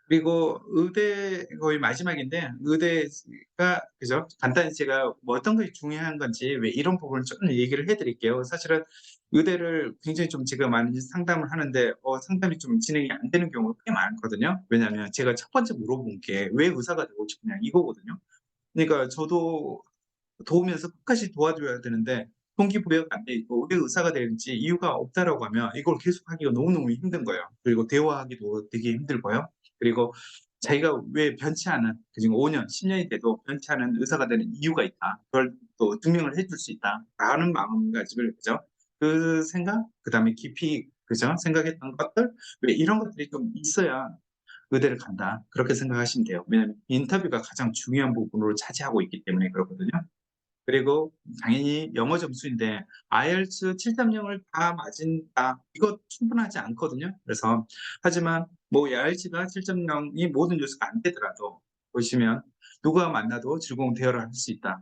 그리고 의대 거의 마지막인데 의대가 그죠? 간단히 제가 뭐 어떤 것이 중요한 건지 왜 이런 부분을 좀 얘기를 해드릴게요. 사실은 의대를 굉장히 좀 제가 많이 상담을 하는데 상담이 좀 진행이 안 되는 경우가 꽤 많거든요. 왜냐하면 제가 첫 번째 물어본 게 왜 의사가 되고 싶냐 이거거든요. 그러니까 저도 도우면서 끝까지 도와줘야 되는데 동기부여가 안 돼 있고 왜 의사가 되는지 이유가 없다라고 하면 이걸 계속하기가 너무너무 힘든 거예요. 그리고 대화하기도 되게 힘들고요. 그리고 자기가 왜 변치 않은 지금 5년, 10년이 돼도 변치 않은 의사가 되는 이유가 있다. 그걸 또 증명을 해줄 수 있다. 라는 마음가짐을 그죠? 그 생각, 그 다음에 깊이 그죠? 생각했던 것들 왜 이런 것들이 좀 있어야 의대를 간다. 그렇게 생각하시면 돼요. 왜냐하면 인터뷰가 가장 중요한 부분으로 차지하고 있기 때문에 그렇거든요. 그리고 당연히 영어 점수인데 IELTS 7.0을 다 맞은다. 이거 충분하지 않거든요. 그래서 하지만 뭐 IELTS가 7.0이 모든 요소가 안 되더라도 보시면 누가 만나도 즐거운 대화를 할 수 있다.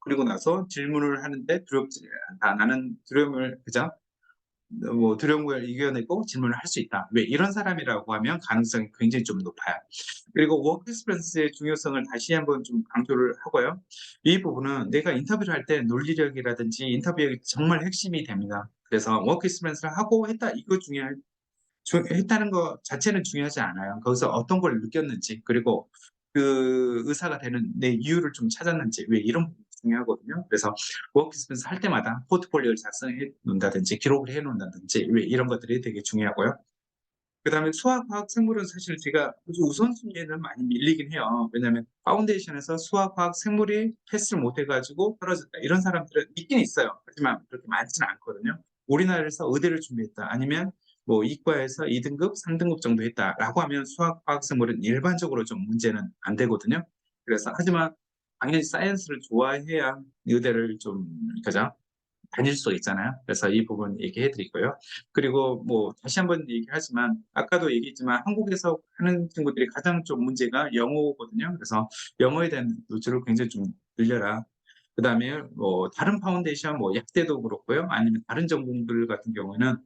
그리고 나서 질문을 하는데 두렵지 않다. 나는 두려움을 그죠? 뭐 두려움을 이겨내고 질문을 할 수 있다. 왜 이런 사람이라고 하면 가능성이 굉장히 좀 높아요. 그리고 워크 익스피리언스의 중요성을 다시 한번 좀 강조를 하고요. 이 부분은 내가 인터뷰를 할 때 논리력이라든지 인터뷰력이 정말 핵심이 됩니다. 그래서 워크 익스피리언스를 하고 했다 이거 했다는 것 자체는 중요하지 않아요. 거기서 어떤 걸 느꼈는지 그리고 그 의사가 되는 내 이유를 좀 찾았는지 왜 이런 부분이 중요하거든요. 그래서 워크 익스피리언스 할 때마다 포트폴리오를 작성해 놓는다든지 기록을 해 놓는다든지 왜 이런 것들이 되게 중요하고요. 그 다음에 수학, 화학, 생물은 사실 제가 우선순위에는 많이 밀리긴 해요. 왜냐하면 파운데이션에서 수학, 화학, 생물이 패스를 못 해가지고 떨어졌다. 이런 사람들은 있긴 있어요. 하지만 그렇게 많지는 않거든요. 우리나라에서 의대를 준비했다. 아니면 뭐 이과에서 2등급, 3등급 정도 했다라고 하면 수학, 화학, 생물은 일반적으로 좀 문제는 안 되거든요. 그래서 하지만 당연히 사이언스를 좋아해야 의대를 좀 그죠? 다닐 수 있잖아요. 그래서 이 부분 얘기해 드리고요. 그리고 뭐 다시 한번 얘기하지만 아까도 얘기했지만 한국에서 하는 친구들이 가장 좀 문제가 영어거든요. 그래서 영어에 대한 노출을 굉장히 좀 늘려라. 그다음에 뭐 다른 파운데이션 뭐 약대도 그렇고요. 아니면 다른 전공들 같은 경우에는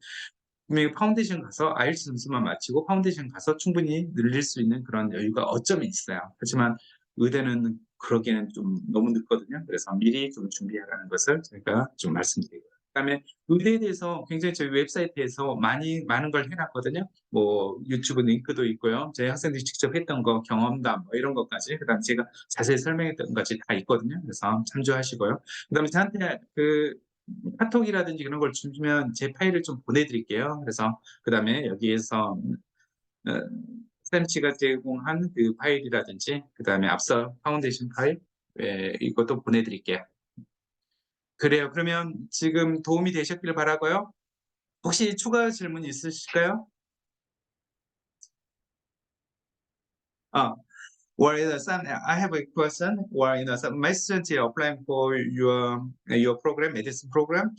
분명히 파운데이션 가서 IELTS 점수만 마치고 파운데이션 가서 충분히 늘릴 수 있는 그런 여유가 어쩌면 있어요. 하지만 의대는 그러기에는 좀 너무 늦거든요. 그래서 미리 좀 준비하라는 것을 제가 좀 말씀드리고요. 그다음에 의대에 대해서 굉장히 저희 웹사이트에서 많은 걸 해놨거든요. 뭐 유튜브 링크도 있고요. 저희 학생들이 직접 했던 거 경험담 뭐 이런 것까지 그다음 제가 자세히 설명했던 것까지 다 있거든요. 그래서 참조하시고요. 그다음에 저한테 카톡이라든지 그런 걸 주시면 제 파일을 좀 보내드릴게요. 그래서 그다음에 여기에서 쌤 씨가 제공한 그 파일이라든지 그다음에 앞서 파운데이션 파일 이것도 보내드릴게요. 그래요. 그러면 지금 도움이 되셨기를 바라고요. 혹시 추가 질문 있으실까요? Well, I have a question. Well, some my students are applying for your program, medicine program.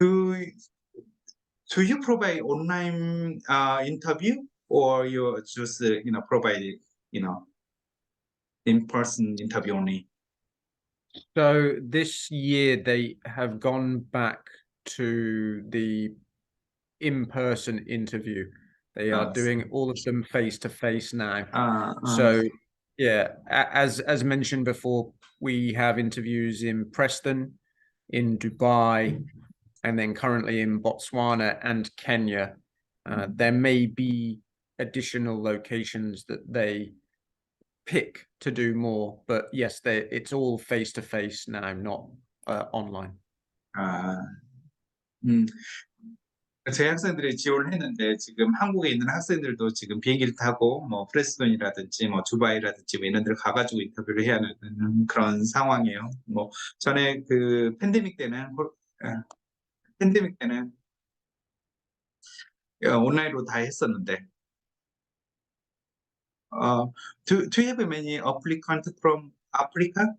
Do you provide online interview, or you just provide in-person interview only? So this year they have gone back to the in-person interview. They are doing all of them face-to-face now. So yeah, as mentioned before, we have interviews in Preston, in Dubai, and then currently in Botswana and Kenya. There may be additional locations that they pick to do more, but yes, it's all face-to-face now, not online. 저희 학생들이 지원을 했는데 지금 한국에 있는 학생들도 지금 비행기를 타고 뭐 프레스톤이라든지 뭐 두바이라든지 뭐 이런 데를 가가지고 인터뷰를 해야 하는 그런 상황이에요. 뭐 전에 그 팬데믹 때는 온라인으로 다 했었는데. Do you have many applicants from Africa?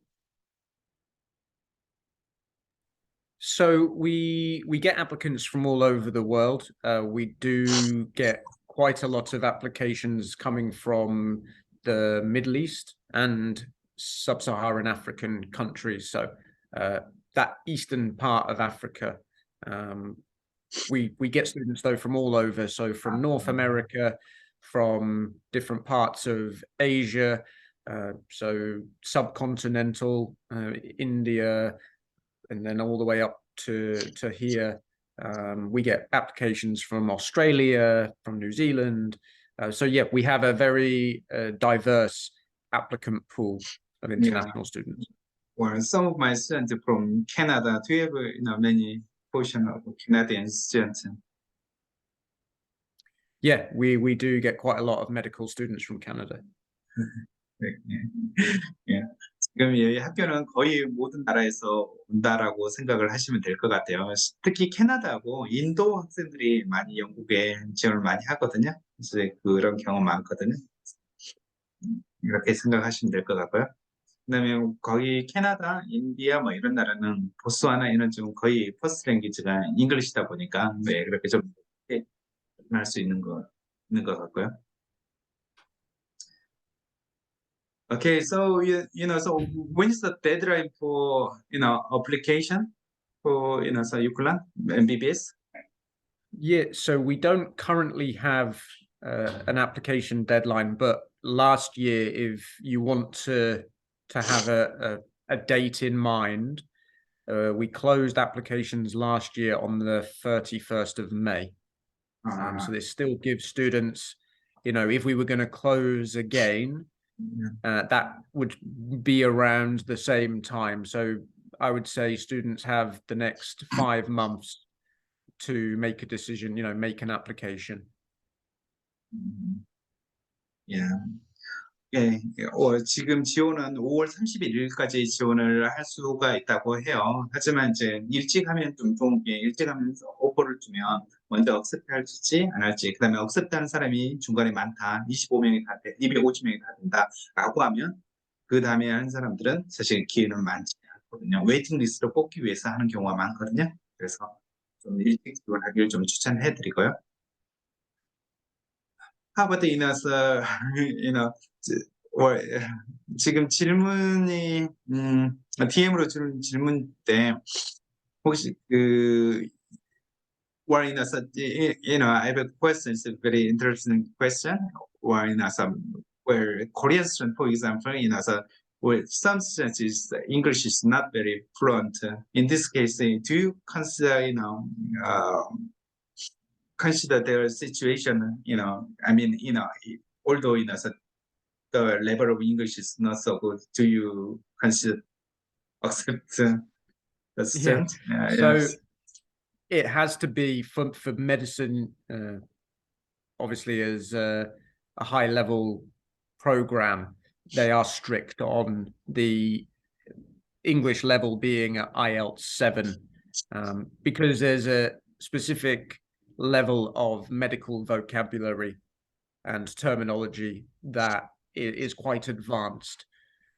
So we get applicants from all over the world. We do get quite a lot of applications coming from the Middle East and sub-Saharan African countries. So that eastern part of Africa. We get students though from all over. So from North America, from different parts of Asia, so subcontinental, India, and then all the way up to here. We get applications from Australia, from New Zealand. So yeah, we have a very diverse applicant pool of international students. Well, some of my students from Canada. Do you have many portion of Canadian students? Yeah, we do get quite a lot of medical students from Canada. 예. 지금 이 학교는 거의 모든 나라에서 온다라고 생각을 하시면 될 것 같아요. 특히 캐나다하고 인도 학생들이 많이 영국에 지원을 많이 하거든요. 그래서 그런 경험 많거든요. 이렇게 생각하시면 될 것 같고요. 그다음에 거기 캐나다, 인디아 뭐 이런 나라는 보스와나 이런 좀 거의 퍼스트 랭귀지가 잉글리시다 보니까 네, 그렇게 좀 할 수 있는 것 같고요. Okay, so so when is the deadline for application for so UCLan MBBS? Yeah, so we don't currently have an application deadline, but last year, if you want to have a date in mind, we closed applications last year on the 31st of May. So this still gives students, if we were going to close again, that would be around the same time. So I would say students have the next 5 months to make a decision, make an application. Yeah. 예, 지금 지원은 5월 31일까지 지원을 할 수가 있다고 해요. 하지만 이제 일찍 하면 좀 좋은 게 일찍 하면 오퍼를 주면 먼저 억셉트 할지 안 할지, 그다음에 억셉트 하는 사람이 중간에 많다, 250명이 다 된다라고 하면 그 다음에 하는 사람들은 사실 기회는 많지 않거든요. 웨이팅 리스트로 뽑기 위해서 하는 경우가 많거든요. 그래서 좀 일찍 지원하기를 좀 추천해 드리고요. 하버드 인하서 지금 질문이 DM으로 주는 질문 때 혹시 I have a question. It's a very interesting question. Or where Korean students, for example, where some students English is not very fluent. In this case, do you consider consider their situation? Although the level of English is not so good, do you accept the student? So yes. It has to be for medicine, obviously, as a high level program. They are strict on the English level being at IELTS 7, because there's a specific level of medical vocabulary and terminology that is quite advanced.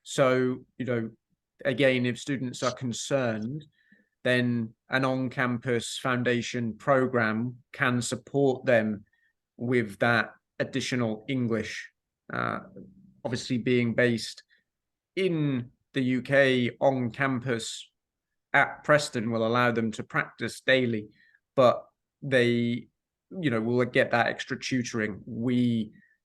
So, again, if students are concerned, then an on-campus foundation program can support them with that additional English, obviously being based in the UK on campus at Preston will allow them to practice daily, but they, will get that extra tutoring.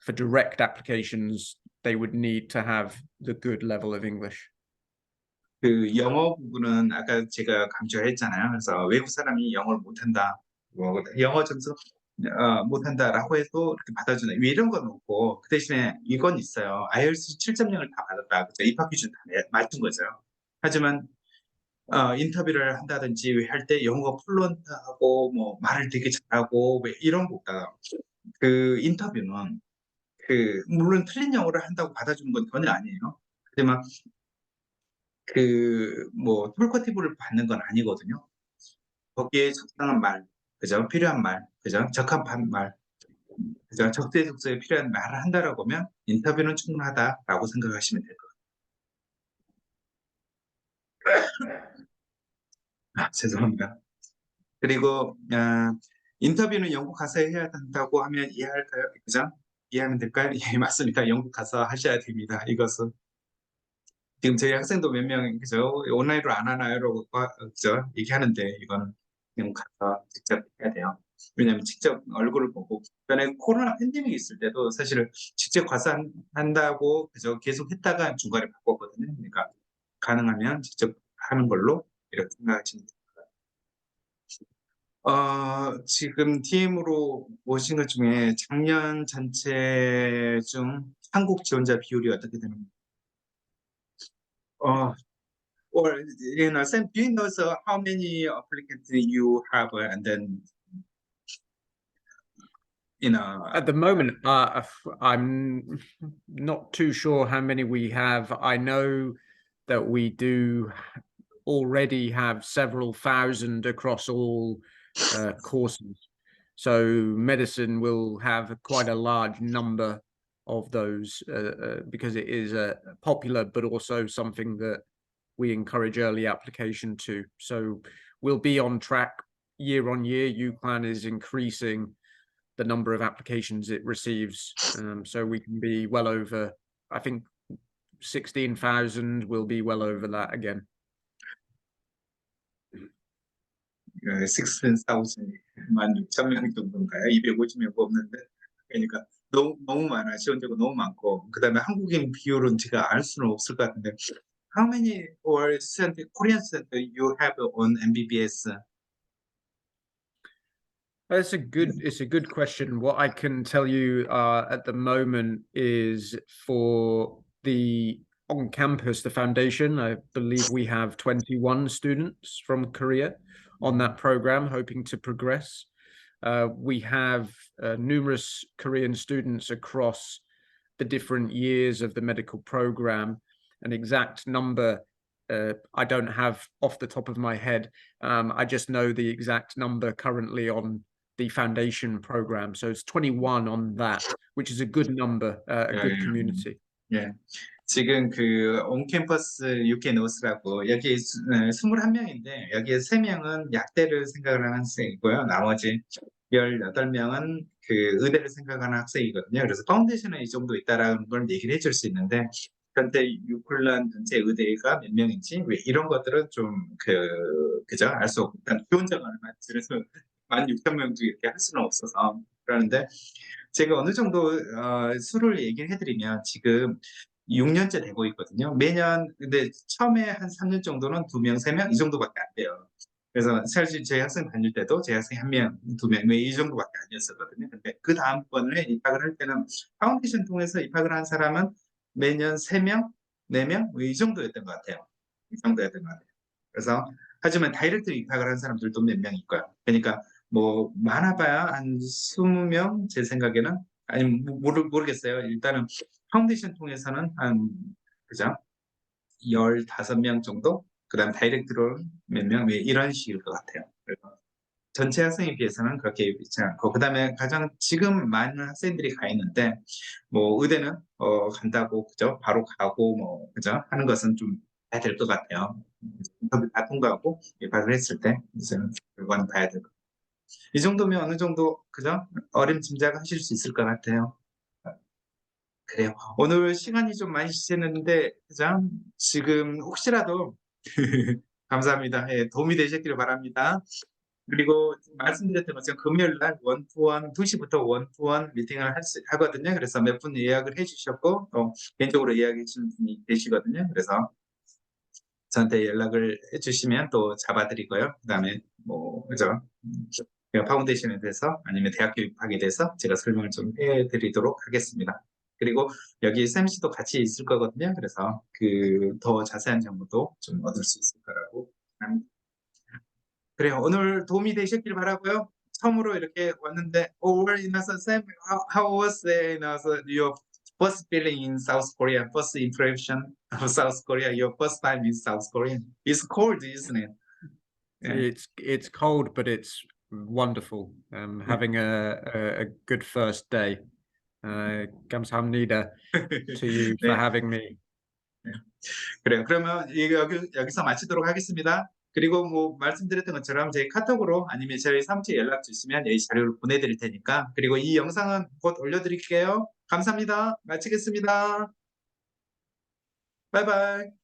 For direct applications, they would need to have the good level of English. 그 영어 부분은 아까 제가 강조했잖아요. 그래서 외국 사람이 영어를 못한다, 영어 점수 못한다라고 해도 이렇게 받아주는 이런 건 없고, 그 대신에 이건 있어요. IELTS 7.0을 다 받았다, 그죠? 입학 기준 다 맞춘 거죠. 하지만 인터뷰를 한다든지 할 때 영어가 플루언트하고 뭐 말을 되게 잘하고 이런 것보다 그 인터뷰는 물론 틀린 영어를 한다고 받아주는 건 전혀 아니에요. 하지만 뭐 톨커티브를 받는 건 아니거든요. 거기에 적당한 말, 그죠? 필요한 말, 그죠? 적합한 말, 그죠? 적재적소에 필요한 말을 한다라고 하면 인터뷰는 충분하다라고 생각하시면 될 거예요. 죄송합니다. 그리고 인터뷰는 영국 가서 해야 된다고 하면 이해할까요? 그죠? 이해하면 될까요? 예, 맞습니다. 영국 가서 하셔야 됩니다. 이것은 지금 저희 학생도 몇 명, 그죠? 온라인으로 안 하나요라고, 그죠? 얘기하는데 이거는 영국 가서 직접 해야 돼요. 왜냐하면 직접 얼굴을 보고, 전에 코로나 팬데믹 있을 때도 사실은 직접 가서 한다고, 그죠? 계속 했다가 중간에 바꿨거든요. 그러니까 가능하면 직접 하는 걸로 이렇게 생각하시면 됩니다. 지금 DM으로 오신 것 중에 작년 전체 중 한국 지원자 비율이 어떻게 되는 건가요? Or do you know how many applicants you have, and then At the moment, I'm not too sure how many we have. I know that we do already have several thousand across all courses. So medicine will have quite a large number of those because it is popular, but also something that we encourage early application to. So we'll be on track year on year. UCLan is increasing the number of applications it receives. So we can be well over, I think 16,000, will be well over that again. 16,000, 16,000명 정도인가요? 250명 뽑는데. 그러니까 너무 많아. 지원자가 너무 많고. 그 다음에 한국인 비율은 제가 알 수는 없을 것 같은데. How many Korean students you have on MBBS? It's a good question. What I can tell you at the moment is for the on campus, the foundation, I believe we have 21 students from Korea on that program hoping to progress. We have numerous Korean students across the different years of the medical program. An exact number I don't have off the top of my head. I just know the exact number currently on the foundation program. So it's 21 on that, which is a good number, a good community. 예. 지금 온캠퍼스 UK 노스라고 여기 21명인데 여기에 3명은 약대를 생각을 하는 학생이고요. 나머지 18명은 의대를 생각하는 학생이거든요. 그래서 파운데이션은 이 정도 있다라는 걸 얘기를 해줄 수 있는데 현재 UCLan 전체 의대가 몇 명인지 이런 것들은 좀 그죠? 알 수 없고 일단 지원자가 얼마 그래서 16,000명도 이렇게 할 수는 없어서 그러는데 제가 어느 정도 수를 얘기를 해드리면 지금 6년째 되고 있거든요. 매년 근데 처음에 한 3년 정도는 2명, 3명 이 정도밖에 안 돼요. 그래서 사실 제 학생 다닐 때도 제 학생 1명, 2명 이 정도밖에 아니었었거든요. 근데 그 다음번에 입학을 할 때는 파운데이션 통해서 입학을 한 사람은 매년 3명, 4명 이 정도였던 것 같아요. 이 정도였던 것 같아요. 그래서 하지만 다이렉트 입학을 한 사람들도 몇 명 있고요. 그러니까 뭐 많아봐야 한 20명 제 생각에는 아니 모르겠어요. 일단은 파운데이션 통해서는 한 그죠? 15명 정도? 그다음 다이렉트로 몇 명? 이런 식일 것 같아요. 그래서 전체 학생에 비해서는 그렇게 있지 않고 그다음에 가장 지금 많은 학생들이 가 있는데 뭐 의대는 간다고 그죠? 바로 가고 뭐 그죠? 하는 것은 좀 봐야 될 것 같아요. 인터뷰 다 통과하고 입학을 했을 때 이제는 결과는 봐야 될 것 같아요. 이 정도면 어느 정도 그죠? 어림짐작 하실 수 있을 것 같아요. 그래요. 오늘 시간이 좀 많이 지났는데, 그죠? 지금 혹시라도 감사합니다. 예, 도움이 되셨기를 바랍니다. 그리고 말씀드렸던 것처럼 금요일 날 원투원 2시부터 원투원 미팅을 하거든요. 그래서 몇 분 예약을 해주셨고 또 개인적으로 예약해 주신 분이 계시거든요. 그래서 저한테 연락을 해주시면 또 잡아드리고요. 그다음에 뭐 그죠? 파운데이션에 대해서 아니면 대학교 입학에 대해서 제가 설명을 좀 해드리도록 하겠습니다. 그리고 여기 샘 씨도 같이 있을 거거든요. 그래서 그 더 자세한 정보도 좀 얻을 수 있을 거라고 합니다. 그래요. 오늘 도움이 되셨길 바라고요. 처음으로 이렇게 왔는데, where in Sam, how was your first feeling in South Korea, first impression of South Korea, your first time in South Korea? It's cold, isn't it? Yeah. It's cold, but it's wonderful. Having a good first day. 감사합니다 to you for 네. having me. 그래요. 그러면 여기서 마치도록 하겠습니다. 그리고 뭐 말씀드렸던 것처럼 저희 카톡으로 아니면 저희 사무실에 연락 주시면 이 자료를 보내드릴 테니까. 그리고 이 영상은 곧 올려드릴게요. 감사합니다. 마치겠습니다. 바이바이.